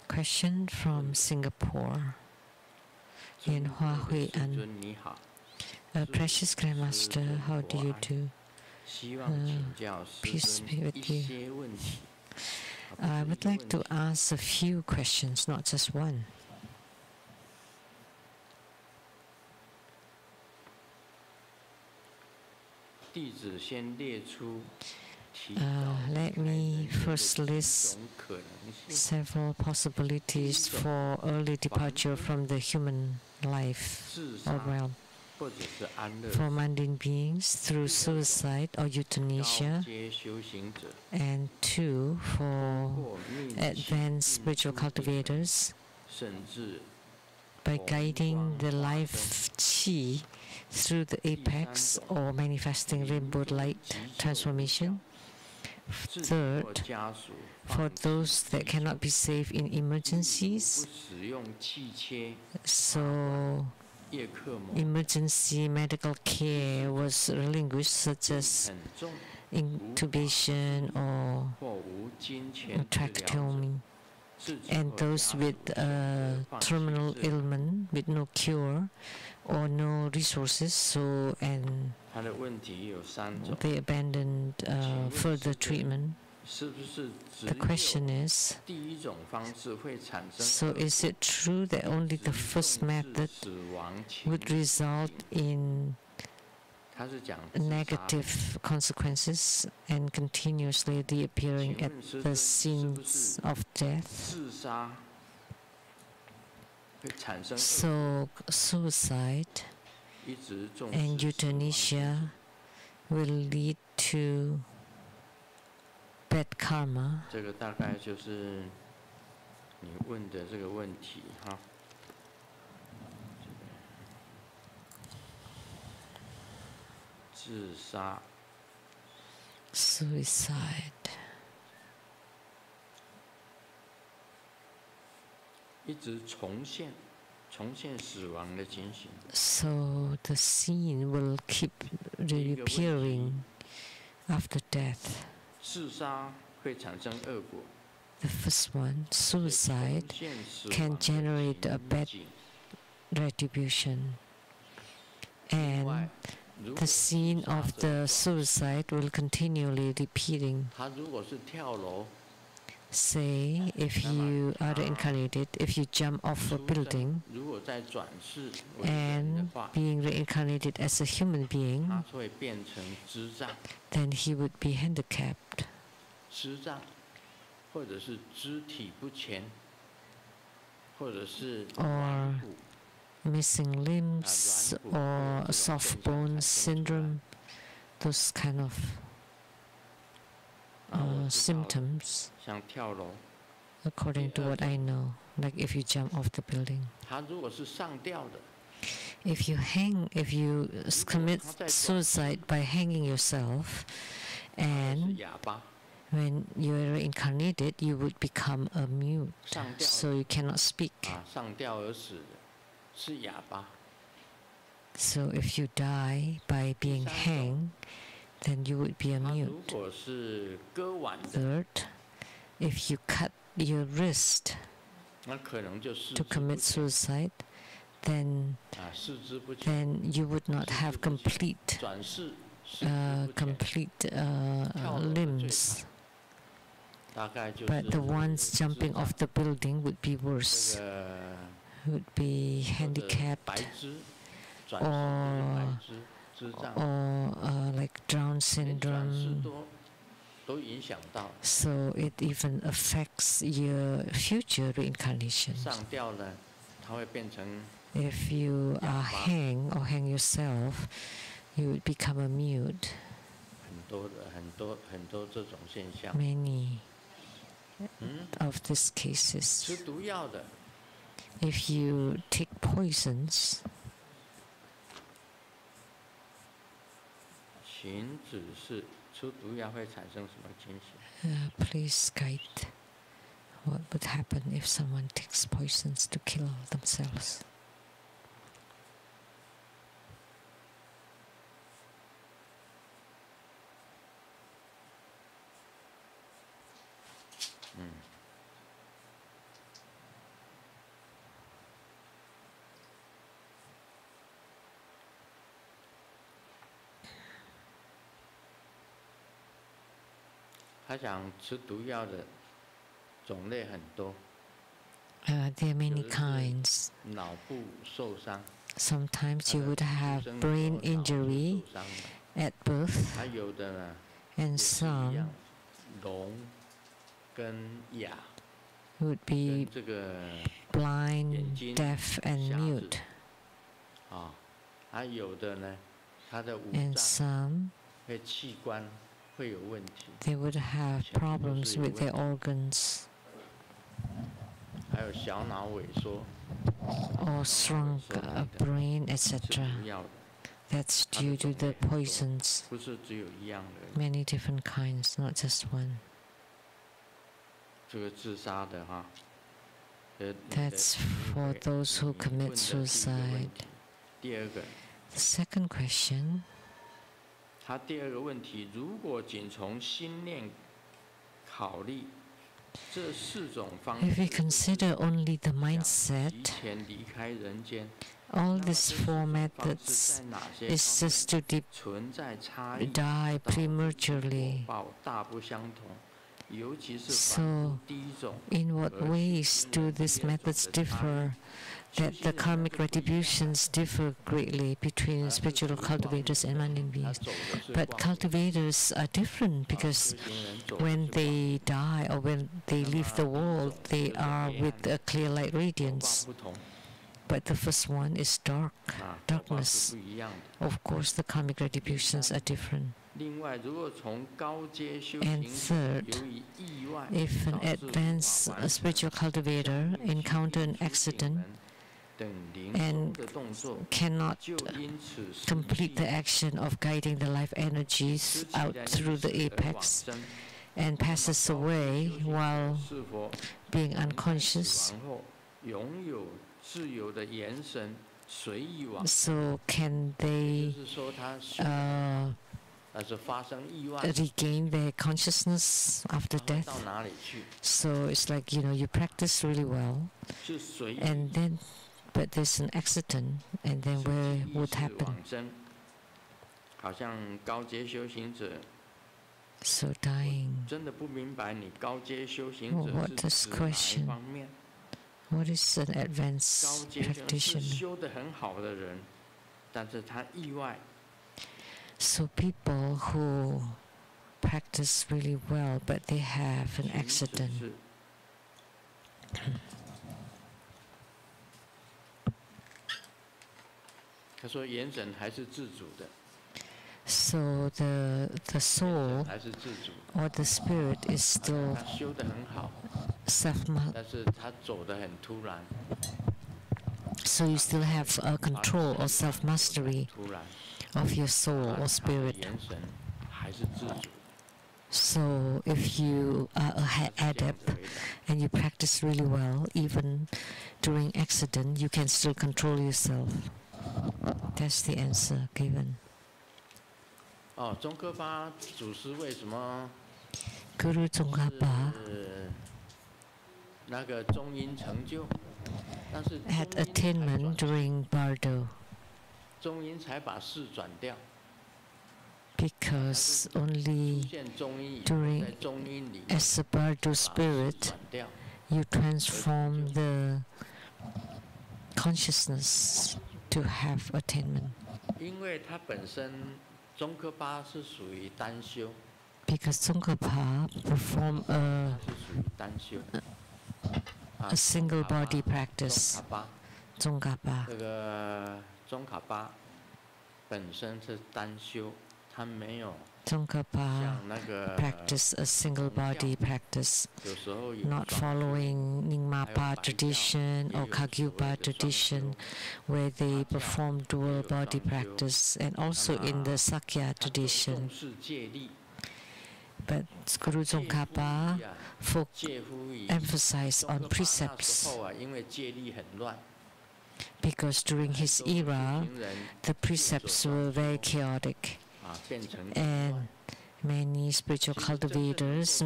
Speaker 2: Question from Singapore. Lian Hui An. Precious Grandmaster, how do you do? Peace be with you. I would like to ask a few questions, not just one. Let me first list several possibilities for early departure from the human life or realm. For mundane beings through suicide or euthanasia, and 2 for advanced spiritual cultivators by guiding the life chi through the apex or manifesting rainbow light transformation. 3rd, for those that cannot be saved in emergencies, so emergency medical care was relinquished, such as intubation or tracheotomy, and those with terminal ailment with no cure or no resources, so and they abandoned further treatment. The question is, so is it true that only the first method would result in negative consequences and continuously reappearing at the scenes of death? So suicide and euthanasia will lead to bad karma.
Speaker 6: 这个大概就是你问的这个问题哈。自杀。
Speaker 2: Suicide.
Speaker 6: 一直重现死亡的情形。
Speaker 2: So the scene will keep reappearing after death.
Speaker 6: 自杀会产生恶果。
Speaker 2: The first one, suicide, can generate a bad retribution, and the scene of the suicide will continually repeating.
Speaker 6: 他如果是跳楼。
Speaker 2: Say, if you are reincarnated, if you jump off a building and being reincarnated as a human being, then he would be handicapped. Or missing limbs or soft bone syndrome, those kind of symptoms, according to what I know, like if you jump off the building. If you commit suicide by hanging yourself, and When you are reincarnated, you would become a mute, so you cannot speak. So if you die by being hanged, then you would be a mute. Third, if you cut your wrist to commit suicide, then you would not have complete limbs. But the ones jumping off the building would be worse, would be handicapped, or like Down syndrome. So it even affects your future reincarnations. If you are hang or hang yourself, you would become a mute. Many of these cases. If you take poisons, please guide what would happen if someone takes poisons to kill themselves. There are many kinds. Sometimes you would have brain injury at birth, and some would be blind, deaf, and mute. And some they would have problems with their organs, or shrunk brain, etc. That's due to the poisons. Many different kinds, not just one. That's for those who commit suicide. The second question. If we consider only the mindset, all these four methods is just to die prematurely. So, in what ways do these methods differ? That the karmic retributions differ greatly between spiritual cultivators and mundane beings. But cultivators are different because when they die or when they leave the world, they are with a clear light radiance. But the first one is darkness. Of course, the karmic retributions are different. And third, if an advanced spiritual cultivator encounters an accident and cannot complete the action of guiding the life energies out through the apex and passes away while being unconscious, so can they regain their consciousness after death? So it's like, you practice really well, and then but there's an accident, and then where would happen? So dying. What is the question? What is an advanced practitioner? So people who practice really well, but they have an accident. So the soul or the spirit is still so you still have control or self-mastery of your soul or spirit. So if you are an adept and you practice really well, even during accident, you can still control yourself. That's the answer given. Guru Tsongkhapa had attainment during Bardo because only during, as a Bardo spirit, you transform the consciousness to have attainment. Because Tsongkhapa perform a single body practice. Tsongkhapa. Tsongkhapa practice a single body practice, not following Nyingmapa tradition or Kagyupa tradition, where they perform dual body practice, and also in the Sakya tradition. But Guru Tsongkhapa emphasized on precepts, because during his era, the precepts were very chaotic, and many spiritual cultivators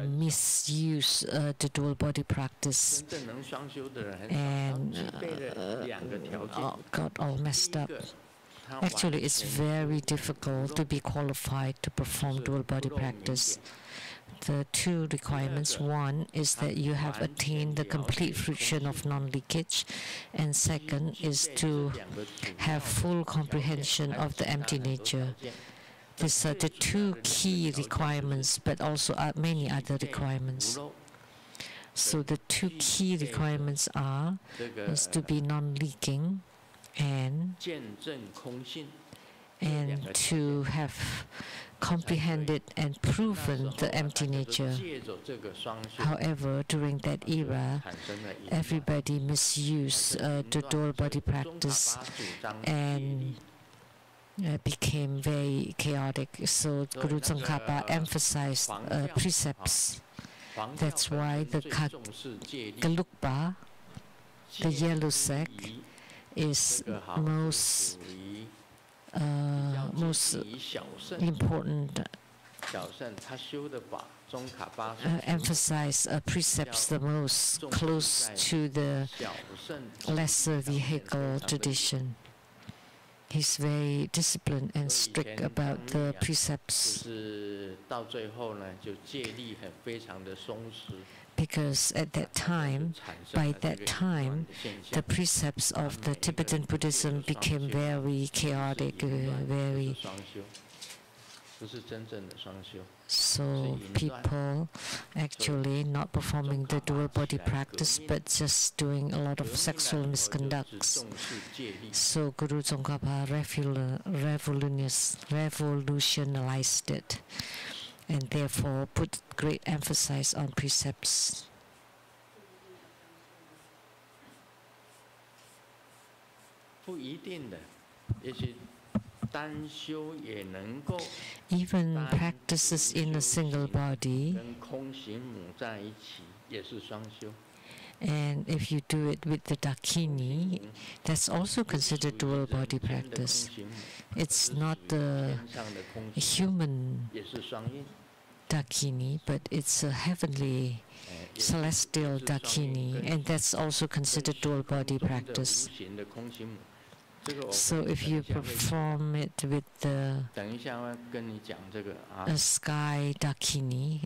Speaker 2: misuse the dual body practice and got all messed up. Actually, it's very difficult to be qualified to perform dual body practice. The two requirements: one is that you have attained the complete fruition of non-leakage, and second is to have full comprehension of the empty nature. These are the two key requirements, but also many other requirements. So the two key requirements is to be non-leaking and to have comprehended and proven the empty nature. However, during that era, everybody misused the dual body practice and became very chaotic. So Guru Tsongkhapa emphasized precepts. That's why the Gelugpa, the yellow sack, is most important. Emphasize precepts the most close to the lesser vehicle tradition. He's very disciplined and strict about the precepts. Because at that time, by that time, the precepts of the Tibetan Buddhism became very chaotic, very. So people actually not performing the dual body practice, but just doing a lot of sexual misconducts. So Guru Tsongkhapa revolutionized it, and therefore put great emphasis on precepts. Even practices in a single body, and if you do it with the Dakini, that's also considered dual body practice. It's not the human Dakini, but it's a heavenly, celestial Dakini, and that's also considered dual body practice. So if you perform it with the sky Dakini,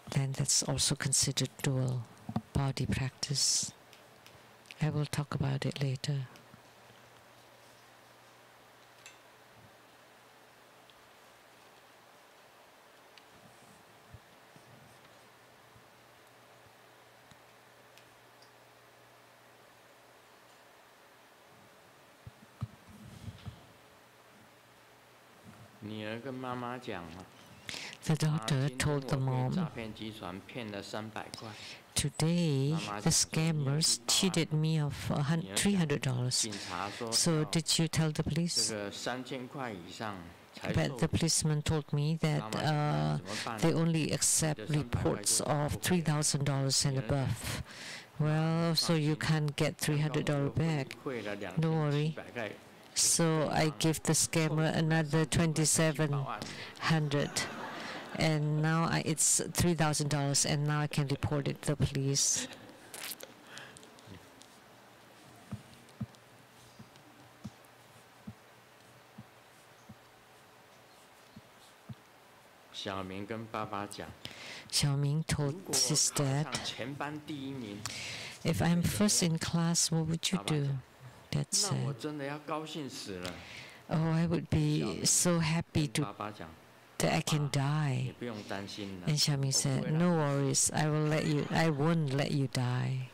Speaker 2: then that's also considered dual body practice. I will talk about it later. The daughter told the mom, "Today the scammers cheated me of $300. So did you tell the police?" But the policeman told me that they only accept reports of $3,000 and above. Well, so you can't get $300 back. Don't worry. So I give the scammer another $2,700, and now it's $3,000, and now I can report it to the police. Xiaoming told his dad, if I'm first in class, what would you do? Dad said, oh, I would be so happy that I can die. And Xiaoming said, no worries, I won't let you die.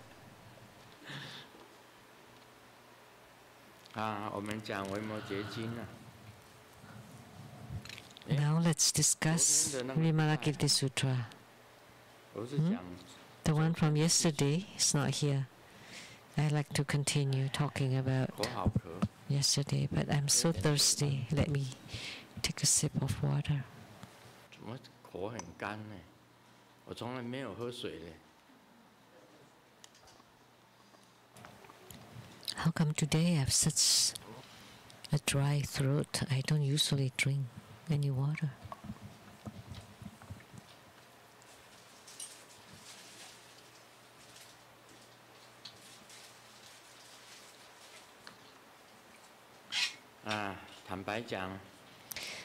Speaker 2: Now let's discuss Vimalakirti Sutra. The one from yesterday is not here. I like to continue talking about yesterday, but I'm so thirsty. Let me take a sip of water. How come today I have such a dry throat? I don't usually drink any water.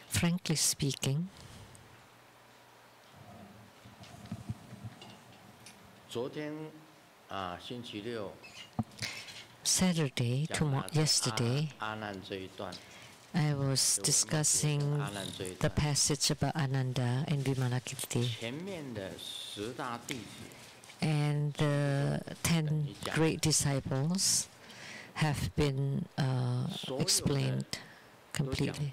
Speaker 2: Frankly speaking, Saturday, yesterday, I was discussing the passage about Ananda and Vimalakirti. And the 10 great disciples have been explained completely.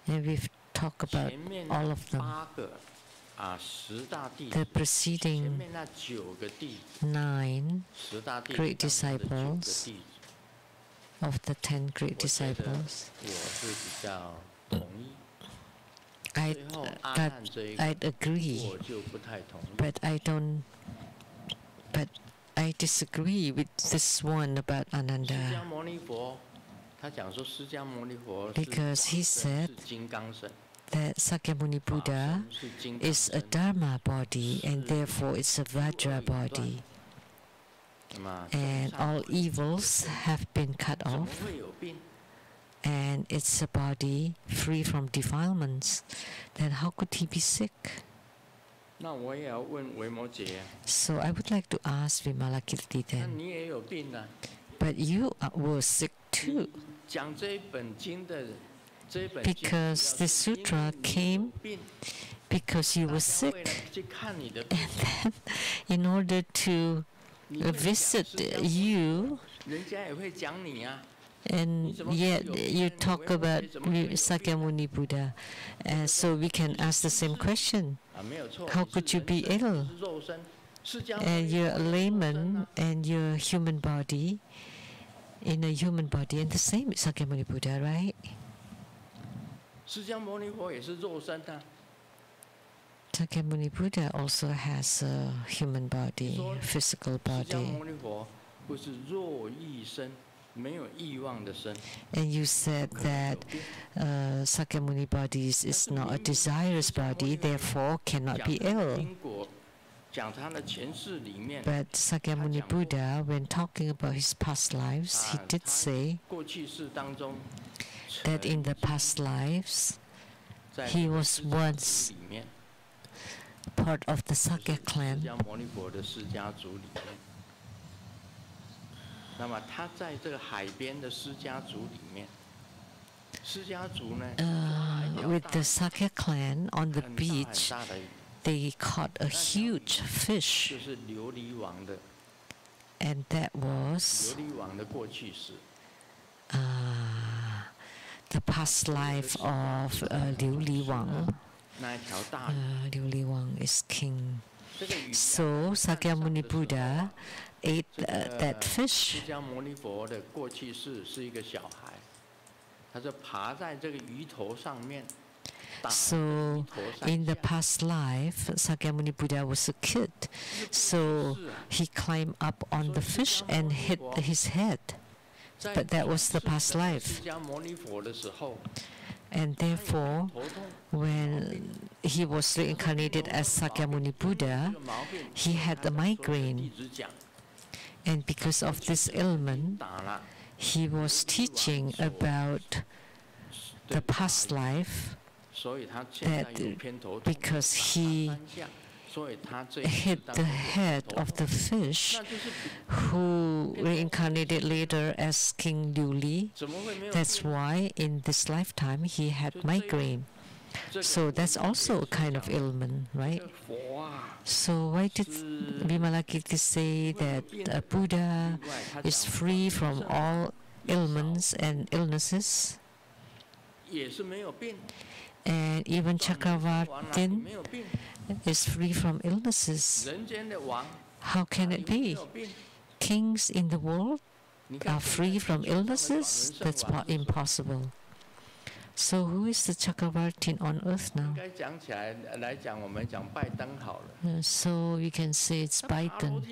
Speaker 2: And we've talked about all of them. The preceding 9 great disciples of the 10 great disciples, I'd agree, but I disagree with this one about Ananda, because he said that Sakyamuni Buddha is a Dharma body, and therefore it's a Vajra body, and all evils have been cut off, and it's a body free from defilements. Then how could he be sick? So I would like to ask Vimalakirti then, but you were sick too, because the sutra came because you were sick, and then in order to visit you, and yet you talk about Sakyamuni Buddha, so we can ask the same question. How could you be ill? And you're a layman, and you're a human body, in a human body, and the same is Sakyamuni Buddha, right? Sakyamuni Buddha also has a human body, physical body. And you said that Sakyamuni body is not a desirous body, therefore cannot be ill. But Sakyamuni Buddha, when talking about his past lives, he did say that in the past lives, he was once part of the Sakya clan. With the Sakya clan on the beach, they caught a huge fish, and that was the past life of Liu Li Wang. Liu Li Wang is king. So Sakyamuni Buddha ate that fish. So in the past life, Sakyamuni Buddha was a kid, so he climbed up on the fish and hit his head. But that was the past life. And therefore, when he was reincarnated as Sakyamuni Buddha, he had a migraine. And because of this ailment, he was teaching about the past life, that because he hit the head of the fish who reincarnated later as King Liu. That's why in this lifetime he had migraine. So that's also a kind of ailment, right? So why did Vimalakirti say that a Buddha is free from all ailments and illnesses? And even Chakravartin is free from illnesses. How can it be? Kings in the world are free from illnesses? That's impossible. So who is the Chakravartin on earth now? So you can say it's Biden.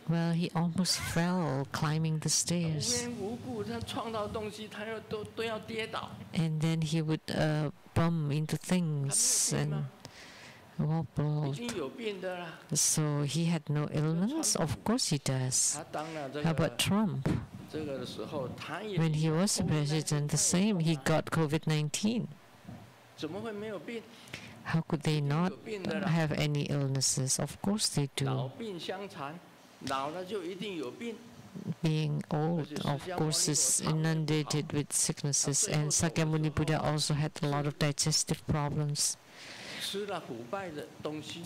Speaker 2: Well, he almost fell climbing the stairs. And then he would bump into things and wobble. So he had no ailments? Of course he does. How about Trump? When he was president, the same, he got COVID-19. How could they not have any illnesses? Of course they do. Being old, of course, is inundated with sicknesses, and Sakyamuni Buddha also had a lot of digestive problems.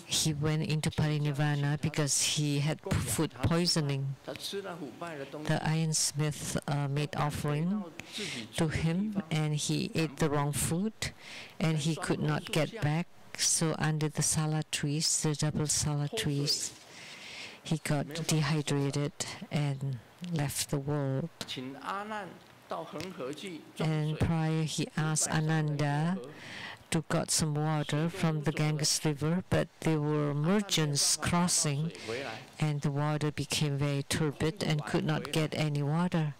Speaker 2: He went into parinirvana because he had food poisoning. The ironsmith made offering to him, and he ate the wrong food, and he could not get back. So under the sala trees, the double sala trees, he got dehydrated and left the world. And prior, he asked Ananda to get some water from the Ganges River, but there were merchants crossing, and the water became very turbid and could not get any water.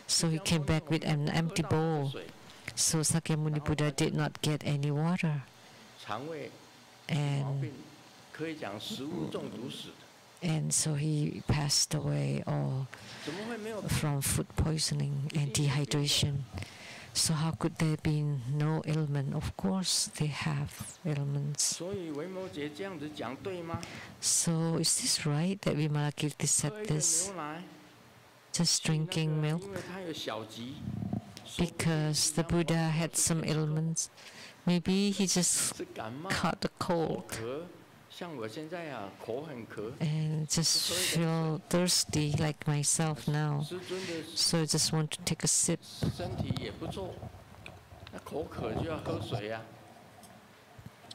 Speaker 2: So he came back with an empty bowl. So Sakyamuni Buddha did not get any water. And so he passed away from food poisoning and dehydration. So how could there be no ailment? Of course they have ailments. So is this right that Vimalakirti said this? Just drinking milk? Because the Buddha had some ailments. Maybe he just caught a cold and just feel thirsty like myself now. So I just want to take a sip.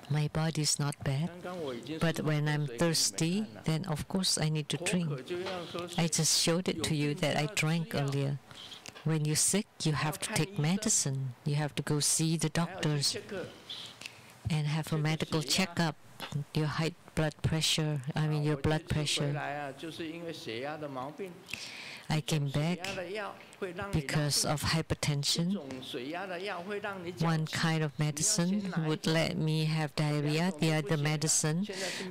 Speaker 2: My body is not bad, but when I'm thirsty, then of course I need to drink. I just showed it to you that I drank earlier. When you're sick, you have to take medicine. You have to go see the doctors and have a medical checkup. Your high blood pressure, your blood pressure. I came back because of hypertension. One kind of medicine would let me have diarrhea. The other medicine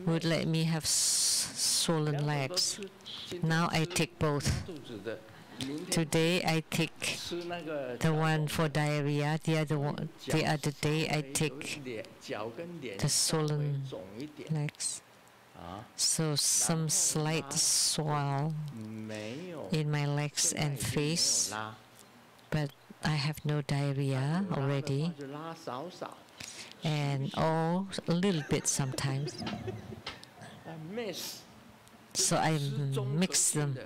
Speaker 2: would let me have swollen legs. Now I take both. Today I take the one for diarrhea. The other day I take the swollen legs. So some slight swell in my legs and face, but I have no diarrhea already, and a little bit sometimes. So I mix them.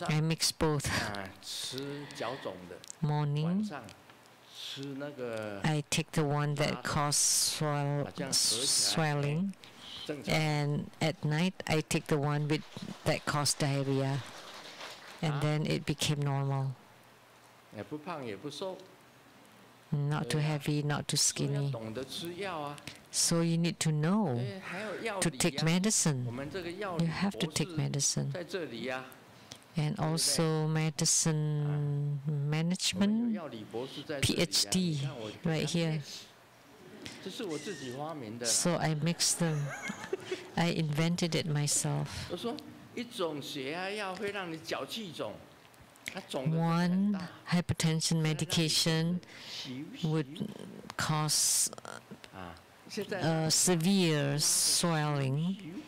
Speaker 2: I mix both. Morning, I take the one that causes swelling, and at night I take the one that caused diarrhea, and then it became normal. not too heavy, not too skinny. So you need to know to take medicine. You have to take medicine. And also medicine management, PhD, right here. So I mixed them. I invented it myself. One hypertension medication would cause severe swelling,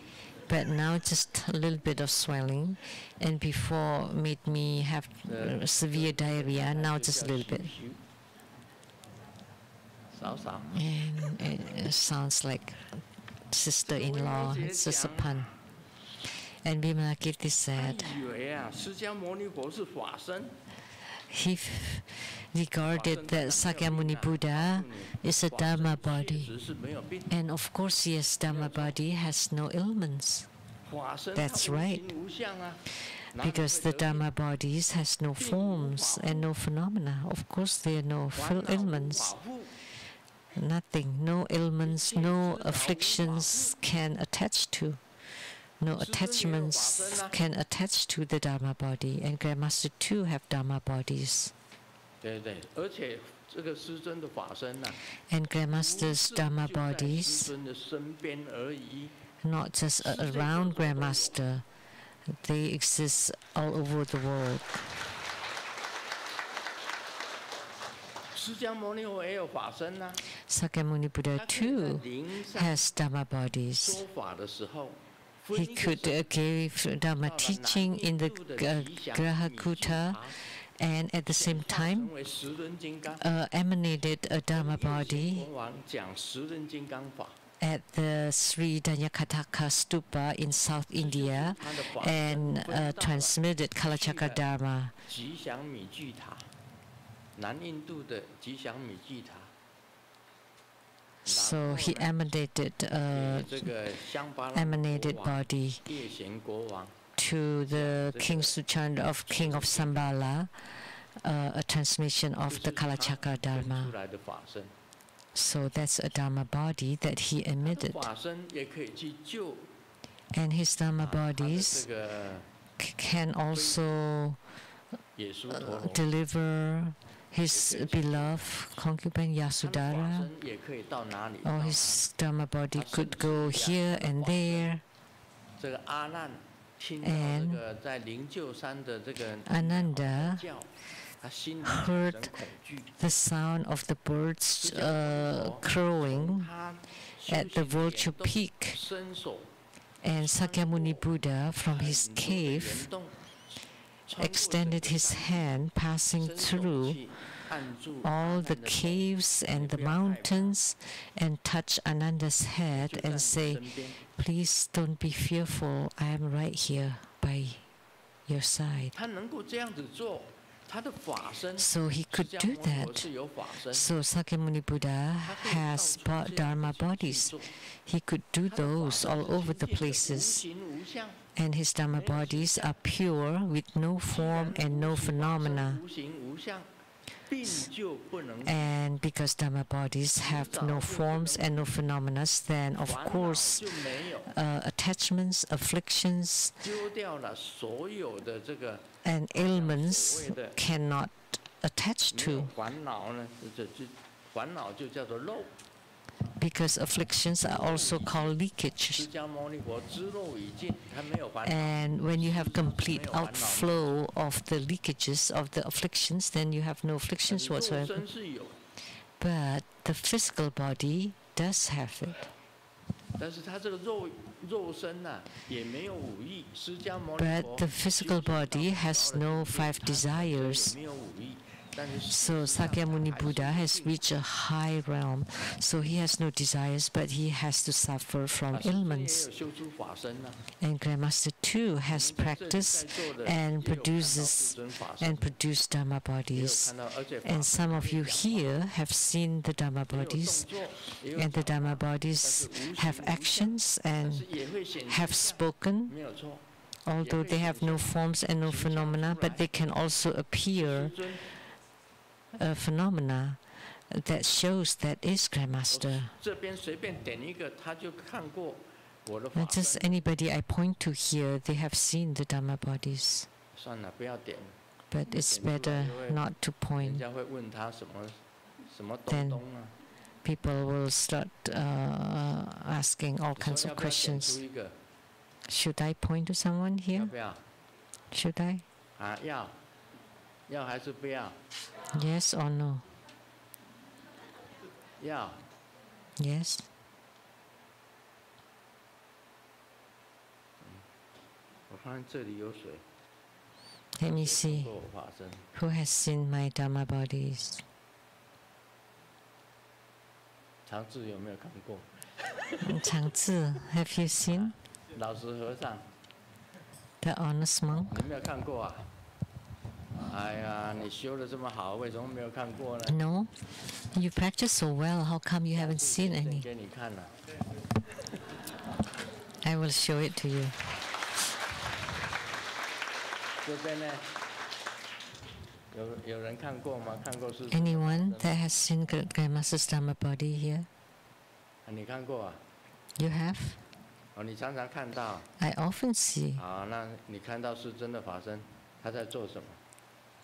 Speaker 2: but now just a little bit of swelling, and before made me have severe diarrhea, now just a little bit. And it sounds like sister-in-law, it's just a pun. And Vimalakirti said, he regarded that Sakyamuni Buddha is a Dharma body. And of course, yes, Dharma body has no ailments. That's right. Because the Dharma bodies has no forms and no phenomena. Of course, there are no ailments. Nothing, no ailments, no afflictions can attach to. No attachments can attach to the Dharma body, and Grandmaster too have Dharma bodies. And Grandmaster's Dharma bodies, not just around Grandmaster, they exist all over the world. Sakyamuni Buddha too has Dharma bodies. He could give Dharma teaching in the Grahakuta, and at the same time emanated a Dharma body at the Sri Danyakataka Stupa in South India, and transmitted Kalachakra Dharma. So he emanated body to the King Suchan of King of Shambhala, a transmission of the Kalachakra Dharma. So that's a Dharma body that he emitted. And his Dharma bodies can also deliver his beloved concubine Yasudhara, or his Dharma body could go here and there. And Ananda heard the sound of the birds crowing at the vulture peak. And Sakyamuni Buddha from his cave extended his hand, passing through all the caves and the mountains, and touch Ananda's head and say, "Please don't be fearful, I am right here by your side." So he could do that. So Sakyamuni Buddha has Dharma bodies. He could do those all over the places. And his Dharma bodies are pure, with no form and no phenomena. And because Dharma bodies have no forms and no phenomena, then of course attachments, afflictions, and ailments cannot attach to. Because afflictions are also called leakage. And when you have complete outflow of the leakages of the afflictions, then you have no afflictions whatsoever. But the physical body does have it. But the physical body has no 5 desires. So Sakyamuni Buddha has reached a high realm, so he has no desires, but he has to suffer from ailments. And Grandmaster too has practiced and produced Dharma bodies. And some of you here have seen the Dharma bodies, and the Dharma bodies have actions and have spoken, although they have no forms and no phenomena, but they can also appear a phenomena that shows that is Grandmaster. Just anybody I point to here, they have seen the Dharma bodies. But it's better not to point. Then people will start asking all kinds of questions. Should I point to someone here? Should I? Yes or no? Yes. Let me see. Who has seen my Dharma bodies? Changzi, have you seen? The honest monk? No? You practice so well, how come you haven't seen any? I will show it to you. Anyone that has seen Grandmaster's Dharma body here? You have? I often see.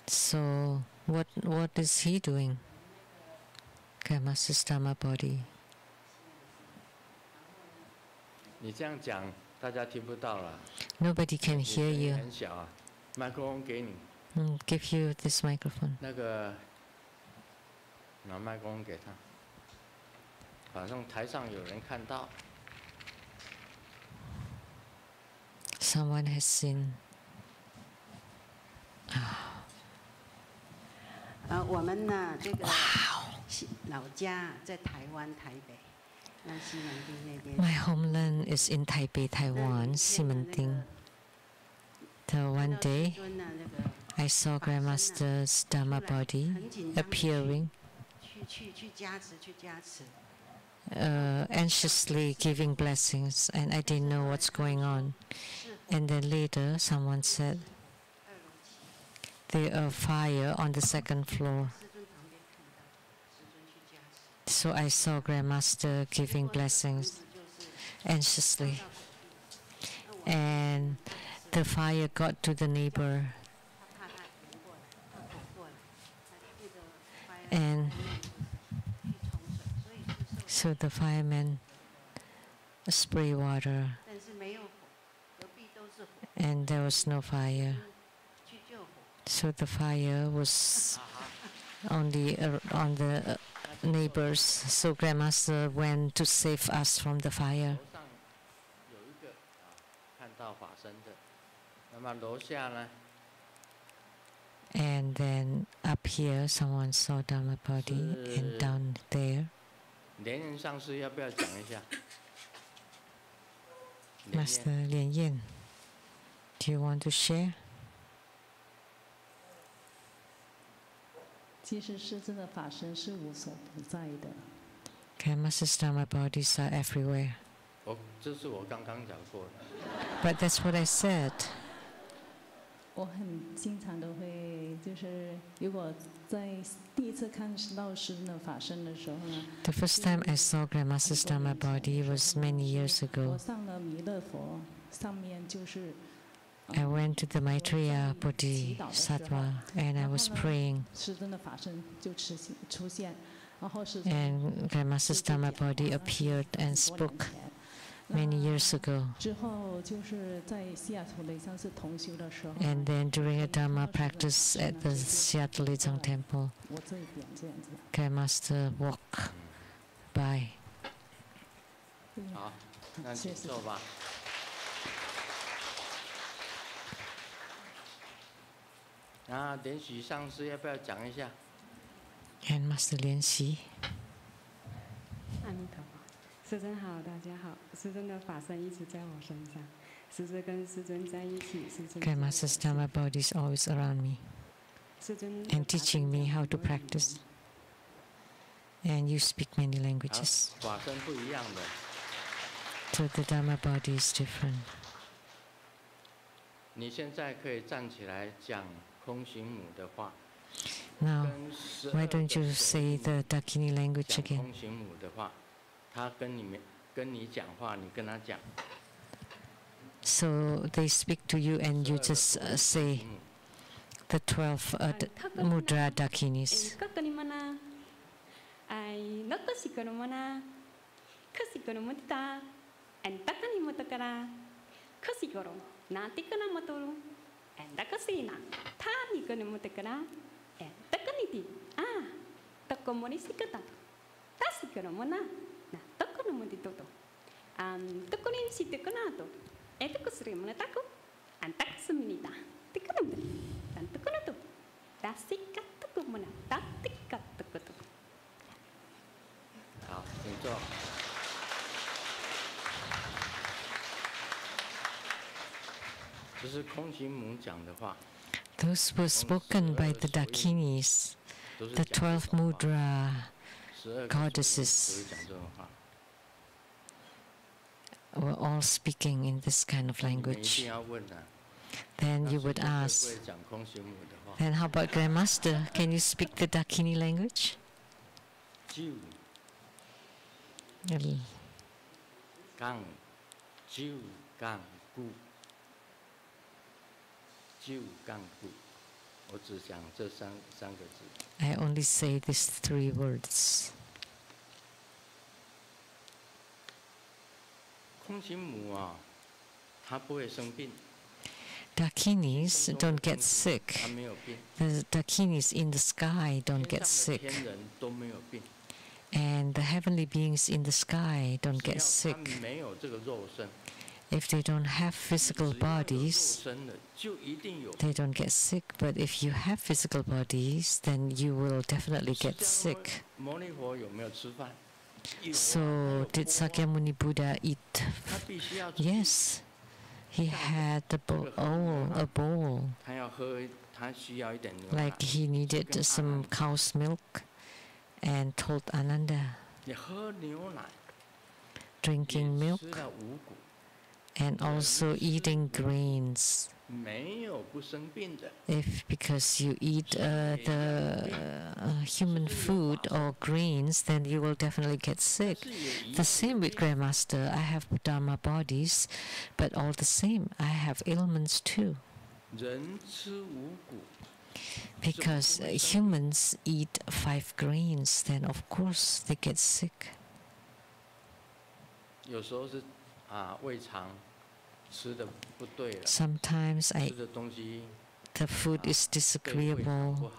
Speaker 2: So, what is he doing? Grandmaster's Dharma body. Nobody can hear you. Give you this microphone. Someone has seen.
Speaker 7: 我们呢，这个老家在台湾台北，那西门町那边。
Speaker 2: My homeland is in Taipei, Taiwan, Ximending. So one day, I saw Grandmaster's Dharma body appearing, anxiously giving blessings, and I didn't know what's going on. And then later, someone said, there are fire on the second floor. So I saw Grandmaster giving blessings anxiously. And the fire got to the neighbor. And so the firemen spray water. And there was no fire. So the fire was only on the neighbors. So Grandmaster went to save us from the fire. And then up here, someone saw Dharma body, and down there. Master Lian, do you want to share? Grandmaster's Dharma bodies are everywhere. But that's what I said.
Speaker 8: The
Speaker 2: first time I saw Grandmaster's Dharma body was many years ago. I went to the Maitreya Bodhisattva and I was praying. And Grandmaster's Dharma body appeared and spoke many years ago. And then during a Dharma practice at the Seattle Lizang Temple, Grandmaster walked by. And Master Lian Xi.
Speaker 1: 阿弥陀佛，师尊好，大家好。师尊的法身一直在我身上，师尊跟师尊在一起，师尊。
Speaker 2: Grandmaster's Dharma body is always around me, and teaching me how to practice. And you speak many languages. So the Dharma body is different.
Speaker 6: 你现在可以站起来讲空行母的话。
Speaker 2: Now, why don't you say the Dakini language again? So they speak to you and you just say the 12 mudra Dakinis. Those were spoken by the Dakinis, the 12 mudra goddesses were all speaking in this kind of language. Then you would ask, then how about Grandmaster? Can you speak the Dakini language? I only say these 3 words. Dakinis don't get sick. The Dakinis in the sky don't get sick. And the heavenly beings in the sky don't get sick. If they don't have physical bodies, they don't get sick. But if you have physical bodies, then you will definitely get sick. So, did Sakyamuni Buddha eat? Yes. He had a bowl. Like he needed some cow's milk and told Ananda, drinking milk and also eating grains. Because you eat the human food or grains, then you will definitely get sick. The same with Grandmaster. I have Dharma bodies, but all the same, I have ailments too. Because humans eat 5 grains, then of course they get sick. Sometimes the food is disagreeable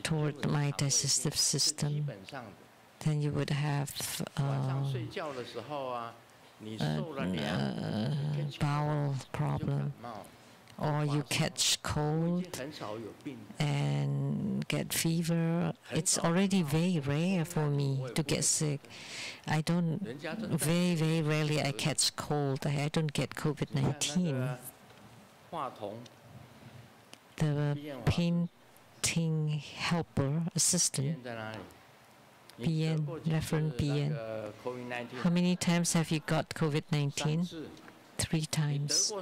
Speaker 2: toward my digestive system. Then you would have bowel problem, or you catch cold and get fever. It's already very rare for me to get sick. I don't, very, very rarely I catch cold. I don't get COVID-19. The painting helper, assistant, PN, Reverend PN. How many times have you got COVID-19? 3 times.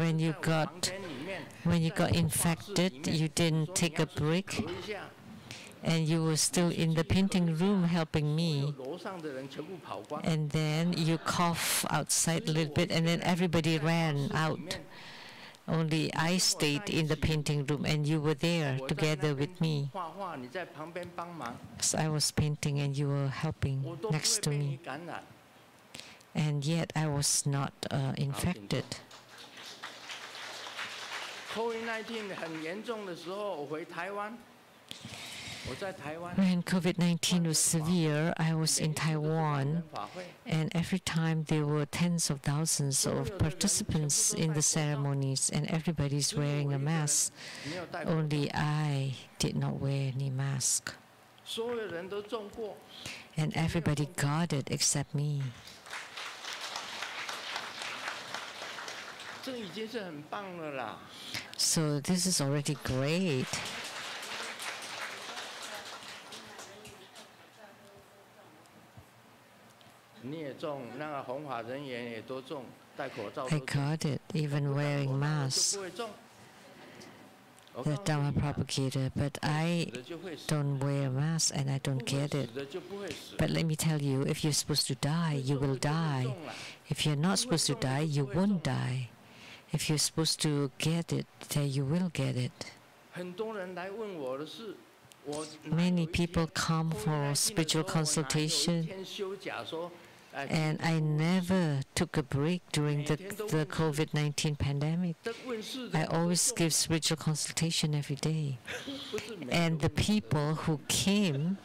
Speaker 2: When you got infected, you didn't take a break, and you were still in the painting room helping me. And then you cough outside a little bit, and then everybody ran out. Only I stayed in the painting room, and you were there together with me. So I was painting, and you were helping next to me. And yet I was not infected. When COVID-19 was severe, I was in Taiwan, and every time there were tens of thousands of participants in the ceremonies, and everybody's wearing a mask. Only I did not wear any mask. And everybody got it except me. So this is already great. I got it, even wearing masks. the Dharma propagator, but I don't wear a mask and I don't get it. But let me tell you, if you're supposed to die, you will die. If you're not supposed to die, you won't die. If you're supposed to get it, then you will get it. Many people come for spiritual consultation, and I never took a break during the COVID-19 pandemic. I always give spiritual consultation every day. And the people who came,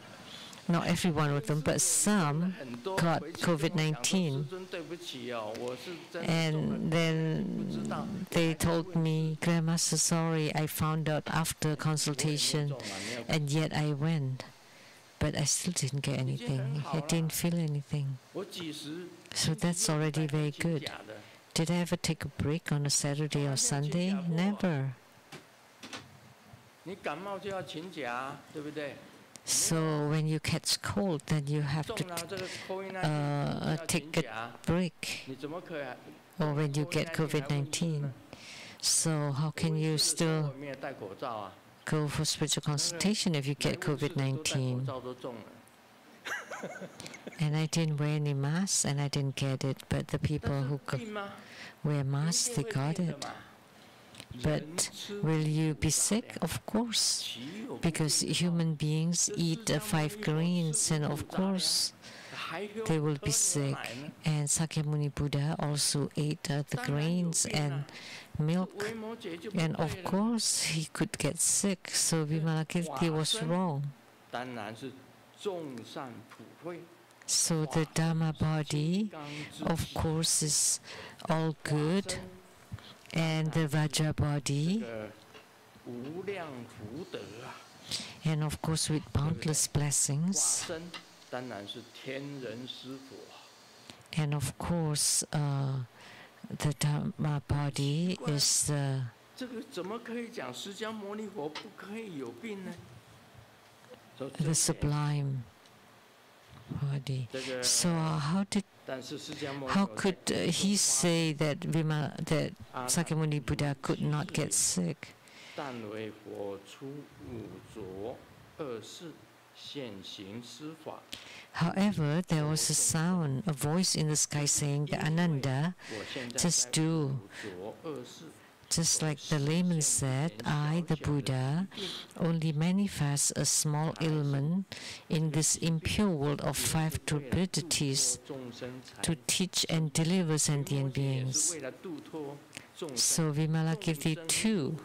Speaker 2: not every one of them, but some got COVID-19. And then they told me, Grandmaster, sorry, I found out after consultation, and yet I went. But I still didn't get anything. I didn't feel anything. So that's already very good. Did I ever take a break on a Saturday or Sunday? Never. So when you catch cold, then you have to take a break. Or when you get COVID-19. So how can you still go for spiritual consultation if you get COVID-19? And I didn't wear any masks and I didn't get it, but the people who wear masks, they got it. But will you be sick? Of course, because human beings eat 5 grains, and of course they will be sick. And Sakyamuni Buddha also ate the grains and milk, and of course he could get sick. So Vimalakirti was wrong. So the Dharma body, of course, is all good, and the Vajra body, and of course with boundless blessings, and of course the Dharma body is the sublime body. So how could he say that Sakyamuni Buddha could not get sick? However, there was a sound, a voice in the sky saying that Ananda, just do. Just like the layman said, I, the Buddha, only manifest a small ailment in this impure world of 5 turbidities to teach and deliver sentient beings. So Vimalakirti too,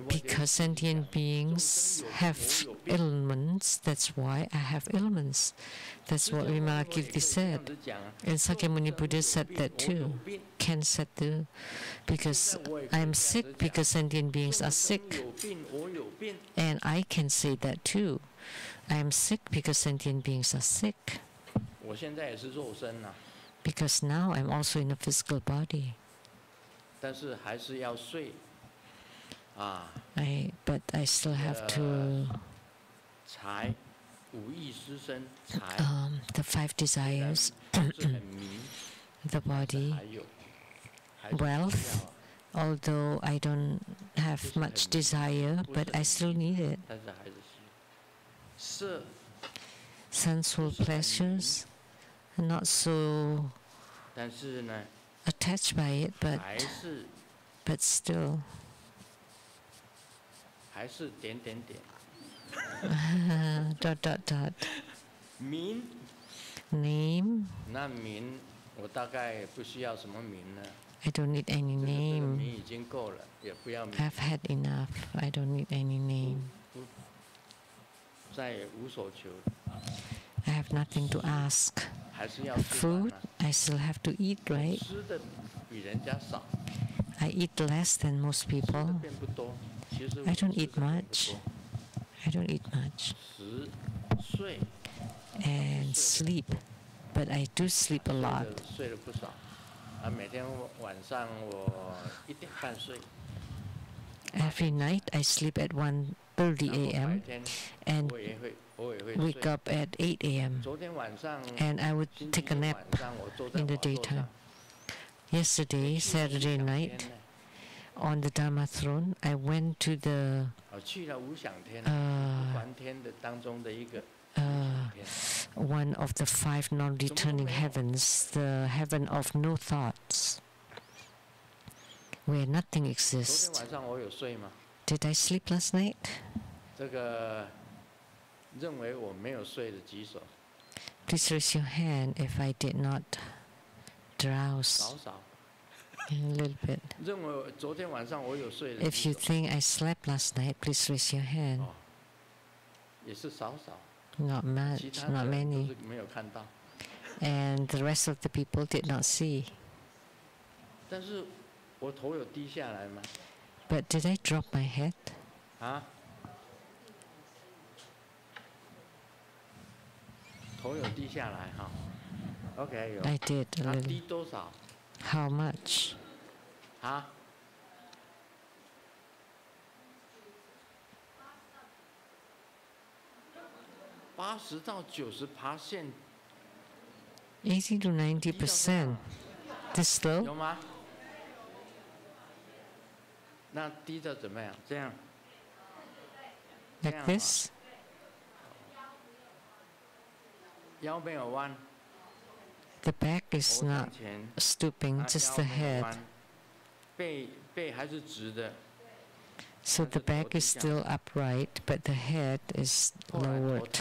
Speaker 2: because sentient beings have ailments, that's why I have ailments. That's what Vimalakirti said. And Sakyamuni Buddha said that too. Ken said too. Because I am sick because sentient beings are sick. And I can say that too. I am sick because sentient beings are sick. Because now I'm also in a physical body. But I still have to the 5 desires, the body, wealth, although I don't have much desire, but I still need it. Sensual pleasures, not so attached by it, but still. Name. I don't need any name. I've had enough. I don't need any name. I have nothing to ask. Food, I still have to eat, right? I eat less than most people. I don't eat much. I don't eat much. And sleep, but I do sleep a lot. Every night I sleep at 1:30 a.m. and wake up at 8 a.m. and I would take a nap in the daytime. Yesterday, Saturday night, on the Dharma throne, I went to the one of the 5 non-returning heavens, the heaven of no thoughts, where nothing exists. Did I sleep last night? Please raise your hand if I did not drowse. A little bit. If you think I slept last night, please raise your hand. Not much, not many. And the rest of the people did not see. But did I drop my head?
Speaker 6: Okay,
Speaker 2: I did a little. How much?
Speaker 6: 80到90%。
Speaker 2: 80 to 90%. This low?
Speaker 6: 有吗？那低的怎么样？这样。
Speaker 2: Like this?
Speaker 6: 腰没有弯。
Speaker 2: The back is not stooping, just the head. So the back is still upright, but the head is lowered.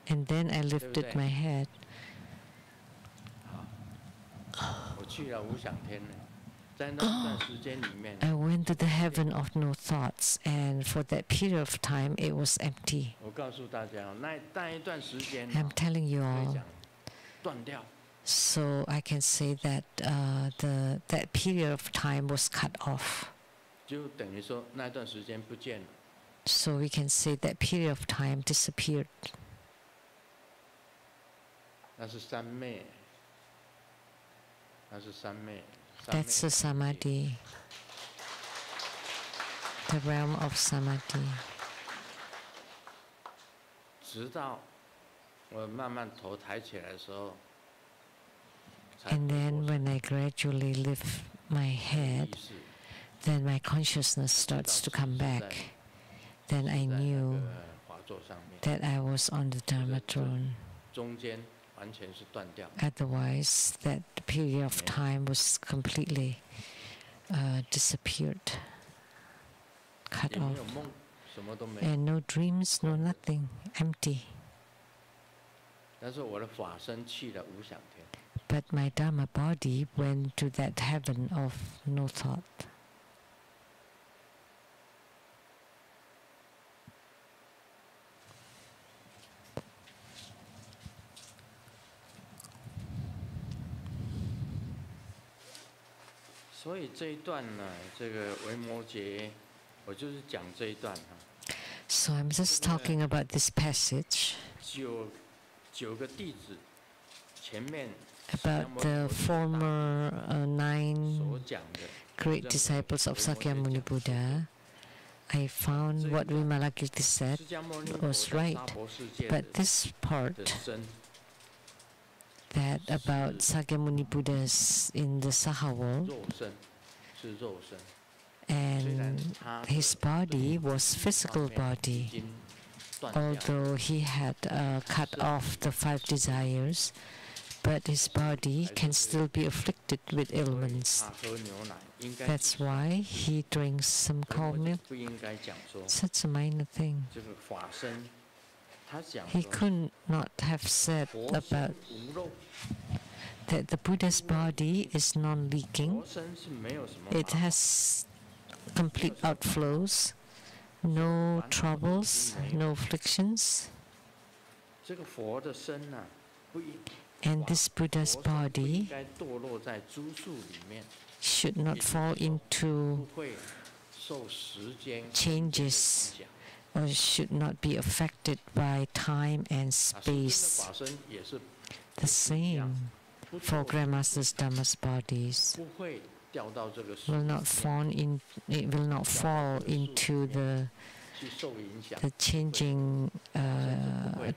Speaker 2: And then I lifted my head. I went to the heaven of no thoughts, and for that period of time, it was empty. I'm telling you all. So I can say that that period of time was cut off. So we can say that period of time disappeared. That's a samadhi, the realm of samadhi. And then when I gradually lift my head, then my consciousness starts to come back. Then I knew that I was on the Dharma throne. Otherwise, that period of time was completely disappeared, cut off. And no dreams, no nothing, empty. But my Dharma body went to that heaven of no thought. So I'm just talking about this passage. About the former 9 great disciples of Sakyamuni Buddha. I found what Vimalakirti said was right. But this part, that about Sakyamuni Buddhas in the Saha world, and his body was physical body, although he had cut off the 5 desires, but his body can still be afflicted with ailments. That's why he drinks some cold milk. Such a minor thing. He could not have said about that the Buddha's body is non-leaking. It has complete outflows, no troubles, no afflictions. And this Buddha's body should not fall into changes or should not be affected by time and space. The same for Grandmaster's Dharma's bodies. Will not fall into the changing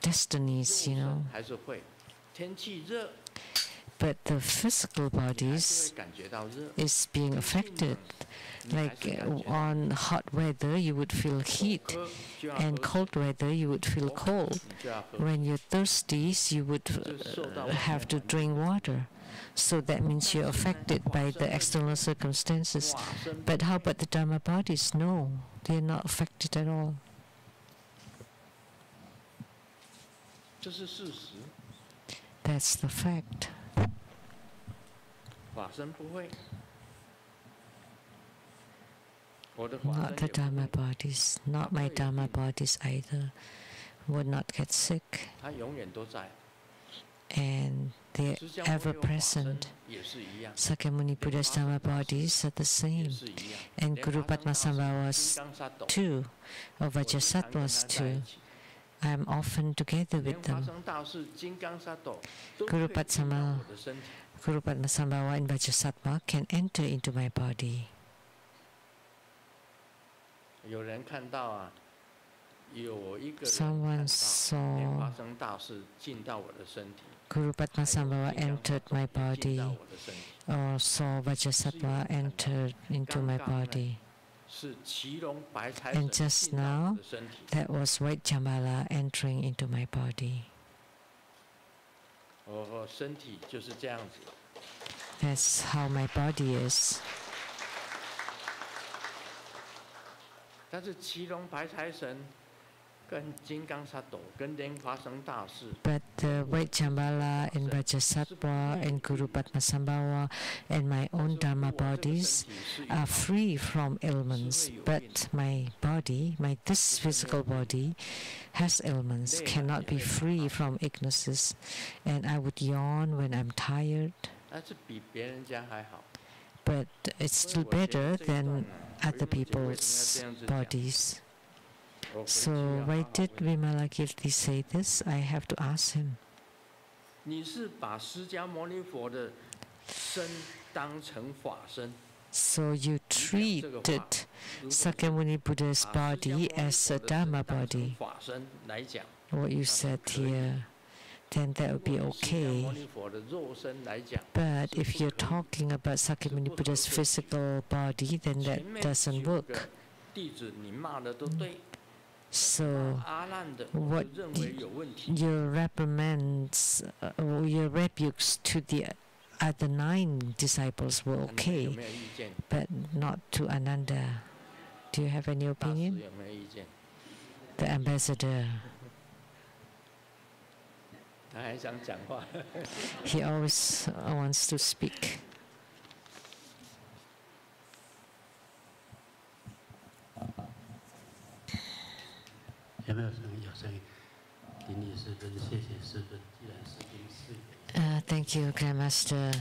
Speaker 2: destinies, you know. but the physical bodies is being affected. Like on hot weather, you would feel heat, and cold weather, you would feel cold. When you're thirsty, you would have to drink water. So that means you're affected by the external circumstances. But how about the Dharma bodies? No, they're not affected at all. That's the fact. Not the Dharma bodies, not my Dharma bodies either, would not get sick. And they're ever present. Sakyamuni Buddha's Dharma bodies are the same. And Guru Padmasambhava's too, or Vajrasattva's too. I'm often together with them. Guru Padmasambhava and Vajrasattva can enter into my body. Someone saw Guru Padmasambhava entered my body, or saw Vajrasattva entered into my body. And just now, that was white Jambhala entering into my body. That's how my body is. But the white Jambhala and Vajrasattva and Guru Padmasambhava and my own Dharma bodies are free from ailments. But my body, this physical body, has ailments, cannot be free from illnesses. And I would yawn when I'm tired. But it's still better than other people's bodies. So why did Vimalakirti say this? I have to ask him. So you treated Sakyamuni Buddha's body as a Dharma body. What you said here, then that would be okay. But if you're talking about Sakyamuni Buddha's physical body, then that doesn't work. So, what your reprimands, your rebukes to the other 9 disciples were okay, but not to Ananda. Do you have any opinion? The ambassador. He always wants to speak. Thank you, Grandmaster.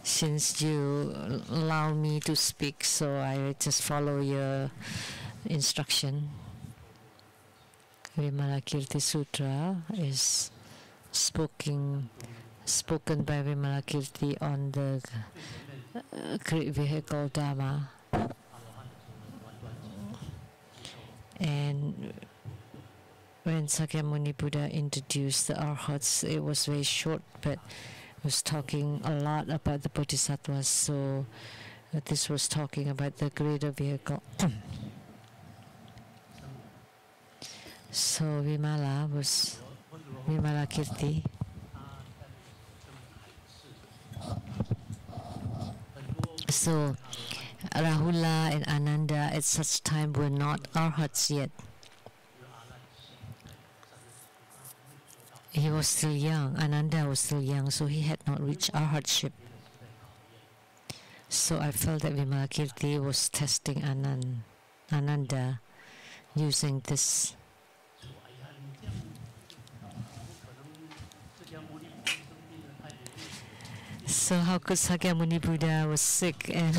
Speaker 2: Since you allow me to speak, so I just follow your instruction. Vimalakirti Sutra is spoken by Vimalakirti on the great vehicle Dharma. And when Sakyamuni Buddha introduced the Arhats, it was very short, but was talking a lot about the Bodhisattvas, so this was talking about the greater vehicle. So Vimalakirti. So Rahula and Ananda at such time were not Arhats yet. He was still young, Ananda was still young, so he had not reached Arhatship. So I felt that Vimalakirti was testing Ananda using this. So how could Sakyamuni Buddha was sick and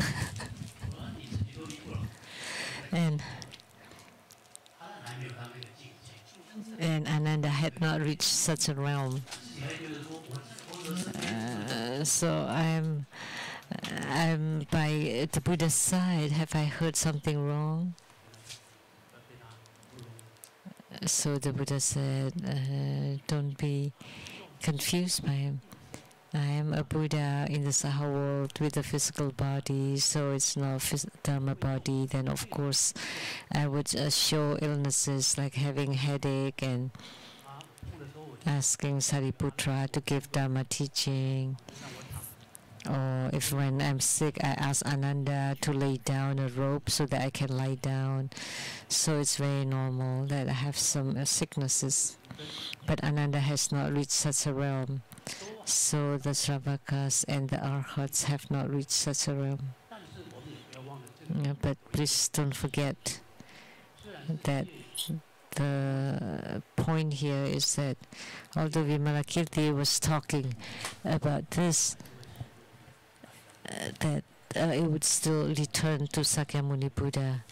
Speaker 2: Ananda had not reached such a realm. So I'm by the Buddha's side. Have I heard something wrong? So the Buddha said, don't be confused by him. I am a Buddha in the Saha world with a physical body, so it's not Dharma body, then of course I would show illnesses like having headache and asking Sariputra to give Dharma teaching. Or if when I'm sick, I ask Ananda to lay down a rope so that I can lie down. So it's very normal that I have some sicknesses. But Ananda has not reached such a realm. So the Shravakas and the Arhats have not reached such a realm. But please don't forget that the point here is that although Vimalakirti was talking about this, that it would still return to Sakyamuni Buddha,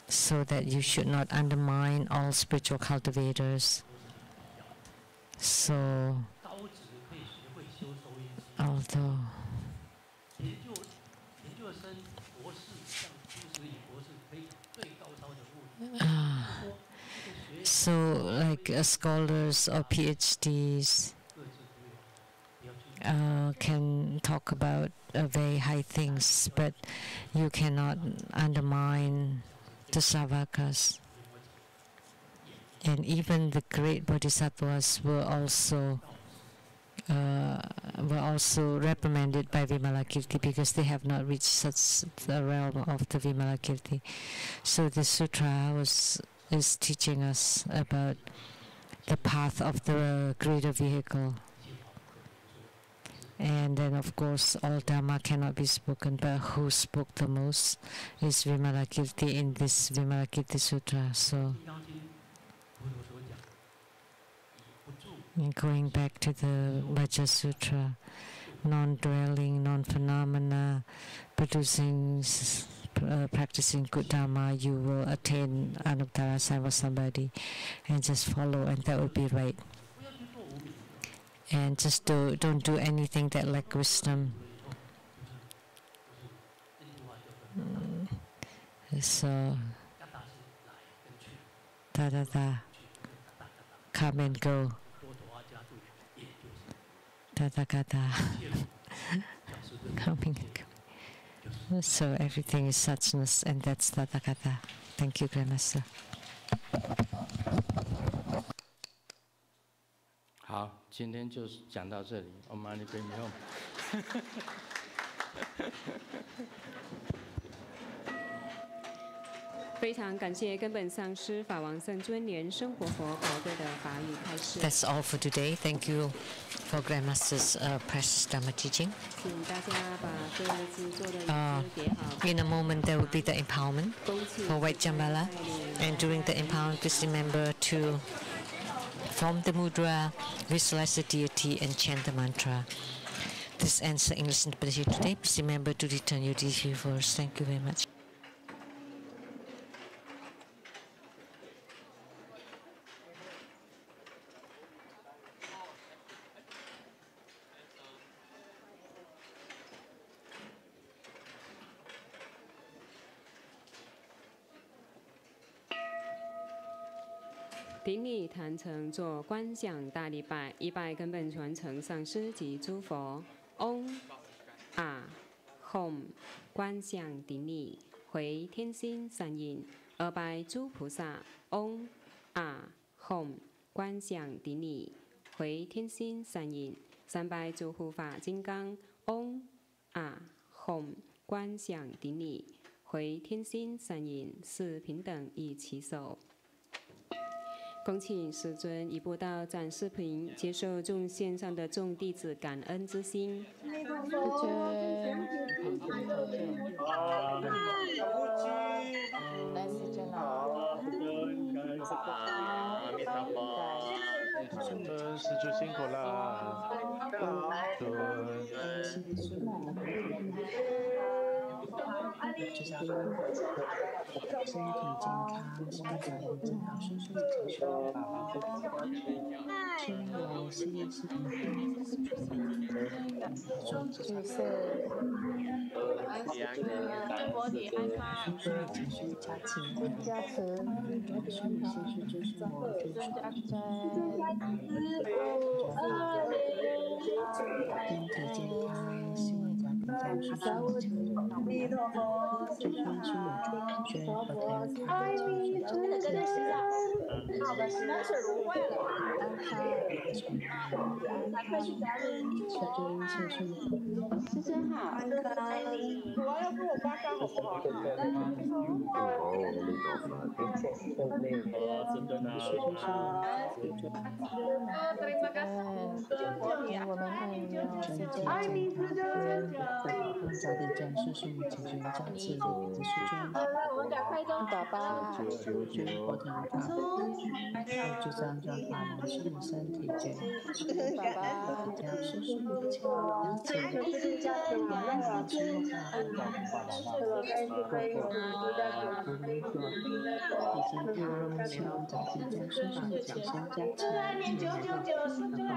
Speaker 2: so that you should not undermine all spiritual cultivators. So, although so like scholars or PhDs can talk about very high things, but you cannot undermine the Sravakas. And even the great bodhisattvas were also reprimanded by Vimalakirti because they have not reached such the realm of the Vimalakirti. So the sutra is teaching us about the path of the greater vehicle. And then of course all Dharma cannot be spoken, but who spoke the most is Vimalakirti in this Vimalakirti Sutra. So going back to the Vajra Sutra, non-dwelling, non-phenomena, practicing good Dharma, you will attain Anuttara Sarvasambhati, and just follow, and that will be right. And just don't do anything that lack wisdom. So da, come and go. Da, coming and going. So everything is suchness, and that's Tathagata. Thank you, Grandmaster.
Speaker 6: 好，今天就讲到这里。Om Mani Padme Hum。
Speaker 1: 非常感谢根本上师法王圣尊莲生活佛宝贵的法语开示。
Speaker 2: That's all for today. Thank you for Grandmaster's precious Dharma teaching.
Speaker 1: 请大家把各自做的椅子叠好。
Speaker 2: In a moment, there will be the empowerment for White Jambhala, and during the empowerment, please remember to form the mudra, visualize the deity, and chant the mantra. This ends the English interpretation today. Please remember to return your deity first. Thank you very much.
Speaker 1: 顶礼坛城做观想大礼拜，一拜根本传承上师及诸佛。Om Hom 观想顶礼，回天心善印。二拜诸菩萨。Om Hom 观想顶礼，回天心善印。三拜诸护法金刚。Om Hom 观想顶礼，回天心善印。四平等一起手。 恭请师尊以步道展示屏，接受众线上的众弟子感恩之心。
Speaker 4: 师就辛苦了。
Speaker 3: 身体健康，心想平正好，顺顺成熟，爸爸不亲友事业是平安，就是
Speaker 8: 佛体安康，
Speaker 3: 顺利情绪加持，加持，顺利情绪就是我，就是加持。身体健康，希望家庭家事顺利，亲人平安，子孙亲母全全和平安康，长寿久健，安康，求救一切顺利，
Speaker 8: 师尊好，
Speaker 3: 安康。
Speaker 9: 我要跟我爸干好不好？Terima
Speaker 8: kasih.
Speaker 3: 我们爱你哦，身体健康，家庭家事顺利，请全家赐福，子孙中。
Speaker 8: 我们赶快跟爸爸。
Speaker 3: 佛体康，就这样叫法门顺利，身体健康，
Speaker 8: 爸爸。
Speaker 3: 家事顺利，亲人平安，出入法门。以及希望家庭家事顺利，请先家亲人平安，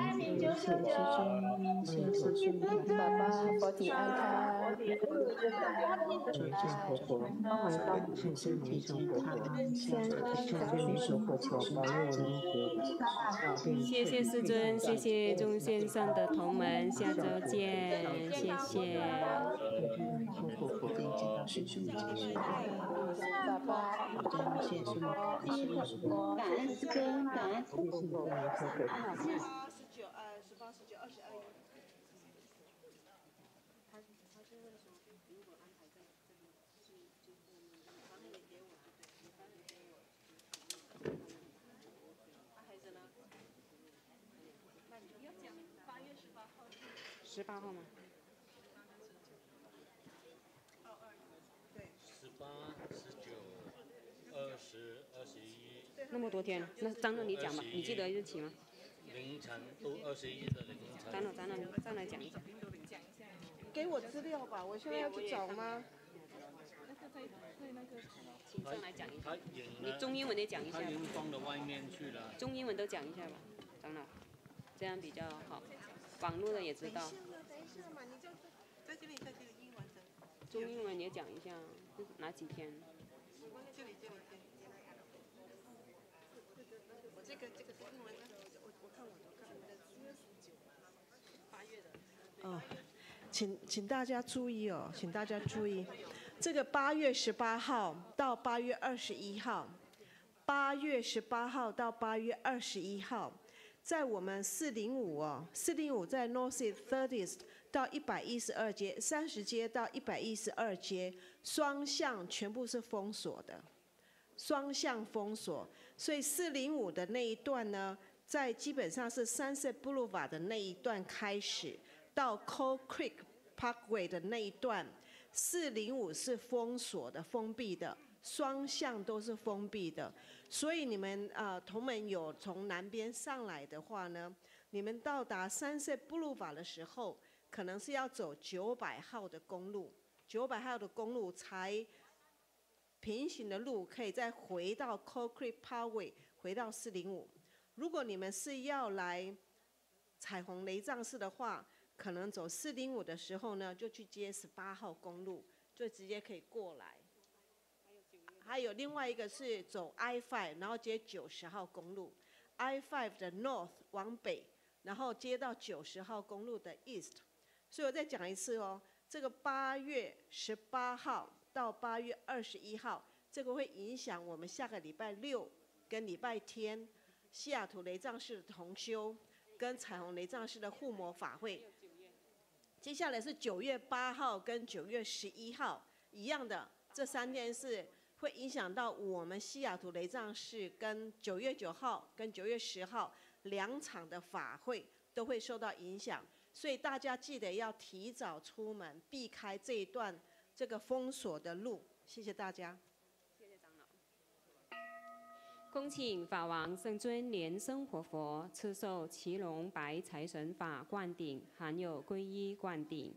Speaker 3: 谢谢顺利，
Speaker 8: 爸爸佛体安康，
Speaker 3: 祝家祝身体健康，
Speaker 1: 谢谢师尊，谢谢众线上的同门，下周见，谢谢。
Speaker 8: 爸爸，
Speaker 3: 感恩师尊，
Speaker 8: 感恩师尊，感恩师尊。
Speaker 1: 18号吗
Speaker 10: ？18、19、20、21。
Speaker 1: 那么多天，那张乐你讲吧，你记得日期吗？
Speaker 10: 凌晨都21的凌晨。
Speaker 1: 张乐，你上来讲一下。
Speaker 9: 给我资料吧，我现在要去找吗？
Speaker 1: 请上来讲一下。
Speaker 10: 他
Speaker 1: 你中英文也讲一下。
Speaker 10: 他已经放到外面去了。
Speaker 1: 中英文都讲一下吧，张乐，这样比较好。网络的也知道。
Speaker 9: 在这里，英文的。
Speaker 1: 中英文也讲一下，哪几天？
Speaker 9: 这里。我这个英文的，我看我的8月的。哦，请大家注意哦，请大家注意，这个8月18号到8月21号，8月18号到8月21号。 在我们405哦，405在 Northeast 30th 到112街，30街到112街，双向全部是封锁的，双向封锁。所以405的那一段呢，在基本上是 Sunset Boulevard 的那一段开始，到 Coal Creek Parkway 的那一段，405是封锁的、封闭的，双向都是封闭的。 所以你们同门有从南边上来的话呢，你们到达Sunset Boulevard的时候，可能是要走900号的公路，900号的公路才平行的路可以再回到 Coal Creek Parkway， 回到405。如果你们是要来彩虹雷藏寺的话，可能走405的时候呢，就去接18号公路，就直接可以过来。 还有另外一个是走 I5， 然后接90号公路 ，I5 的 North 往北，然后接到90号公路的 East。所以我再讲一次哦，这个8月18号到8月21号，这个会影响我们下个礼拜6跟礼拜天西雅图雷藏寺的同修跟彩虹雷藏寺的护摩法会。接下来是9月8号跟9月11号一样的，这3天是。 会影响到我们西雅图雷藏寺跟9月9号跟9月10号2场的法会都会受到影响，所以大家记得要提早出门，避开这一段这个封锁的路。谢谢大家。
Speaker 1: 谢谢长老。恭请法王圣尊莲生活佛赐授骑龙白财神法灌顶，含有皈依灌顶。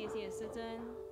Speaker 1: 谢谢师尊。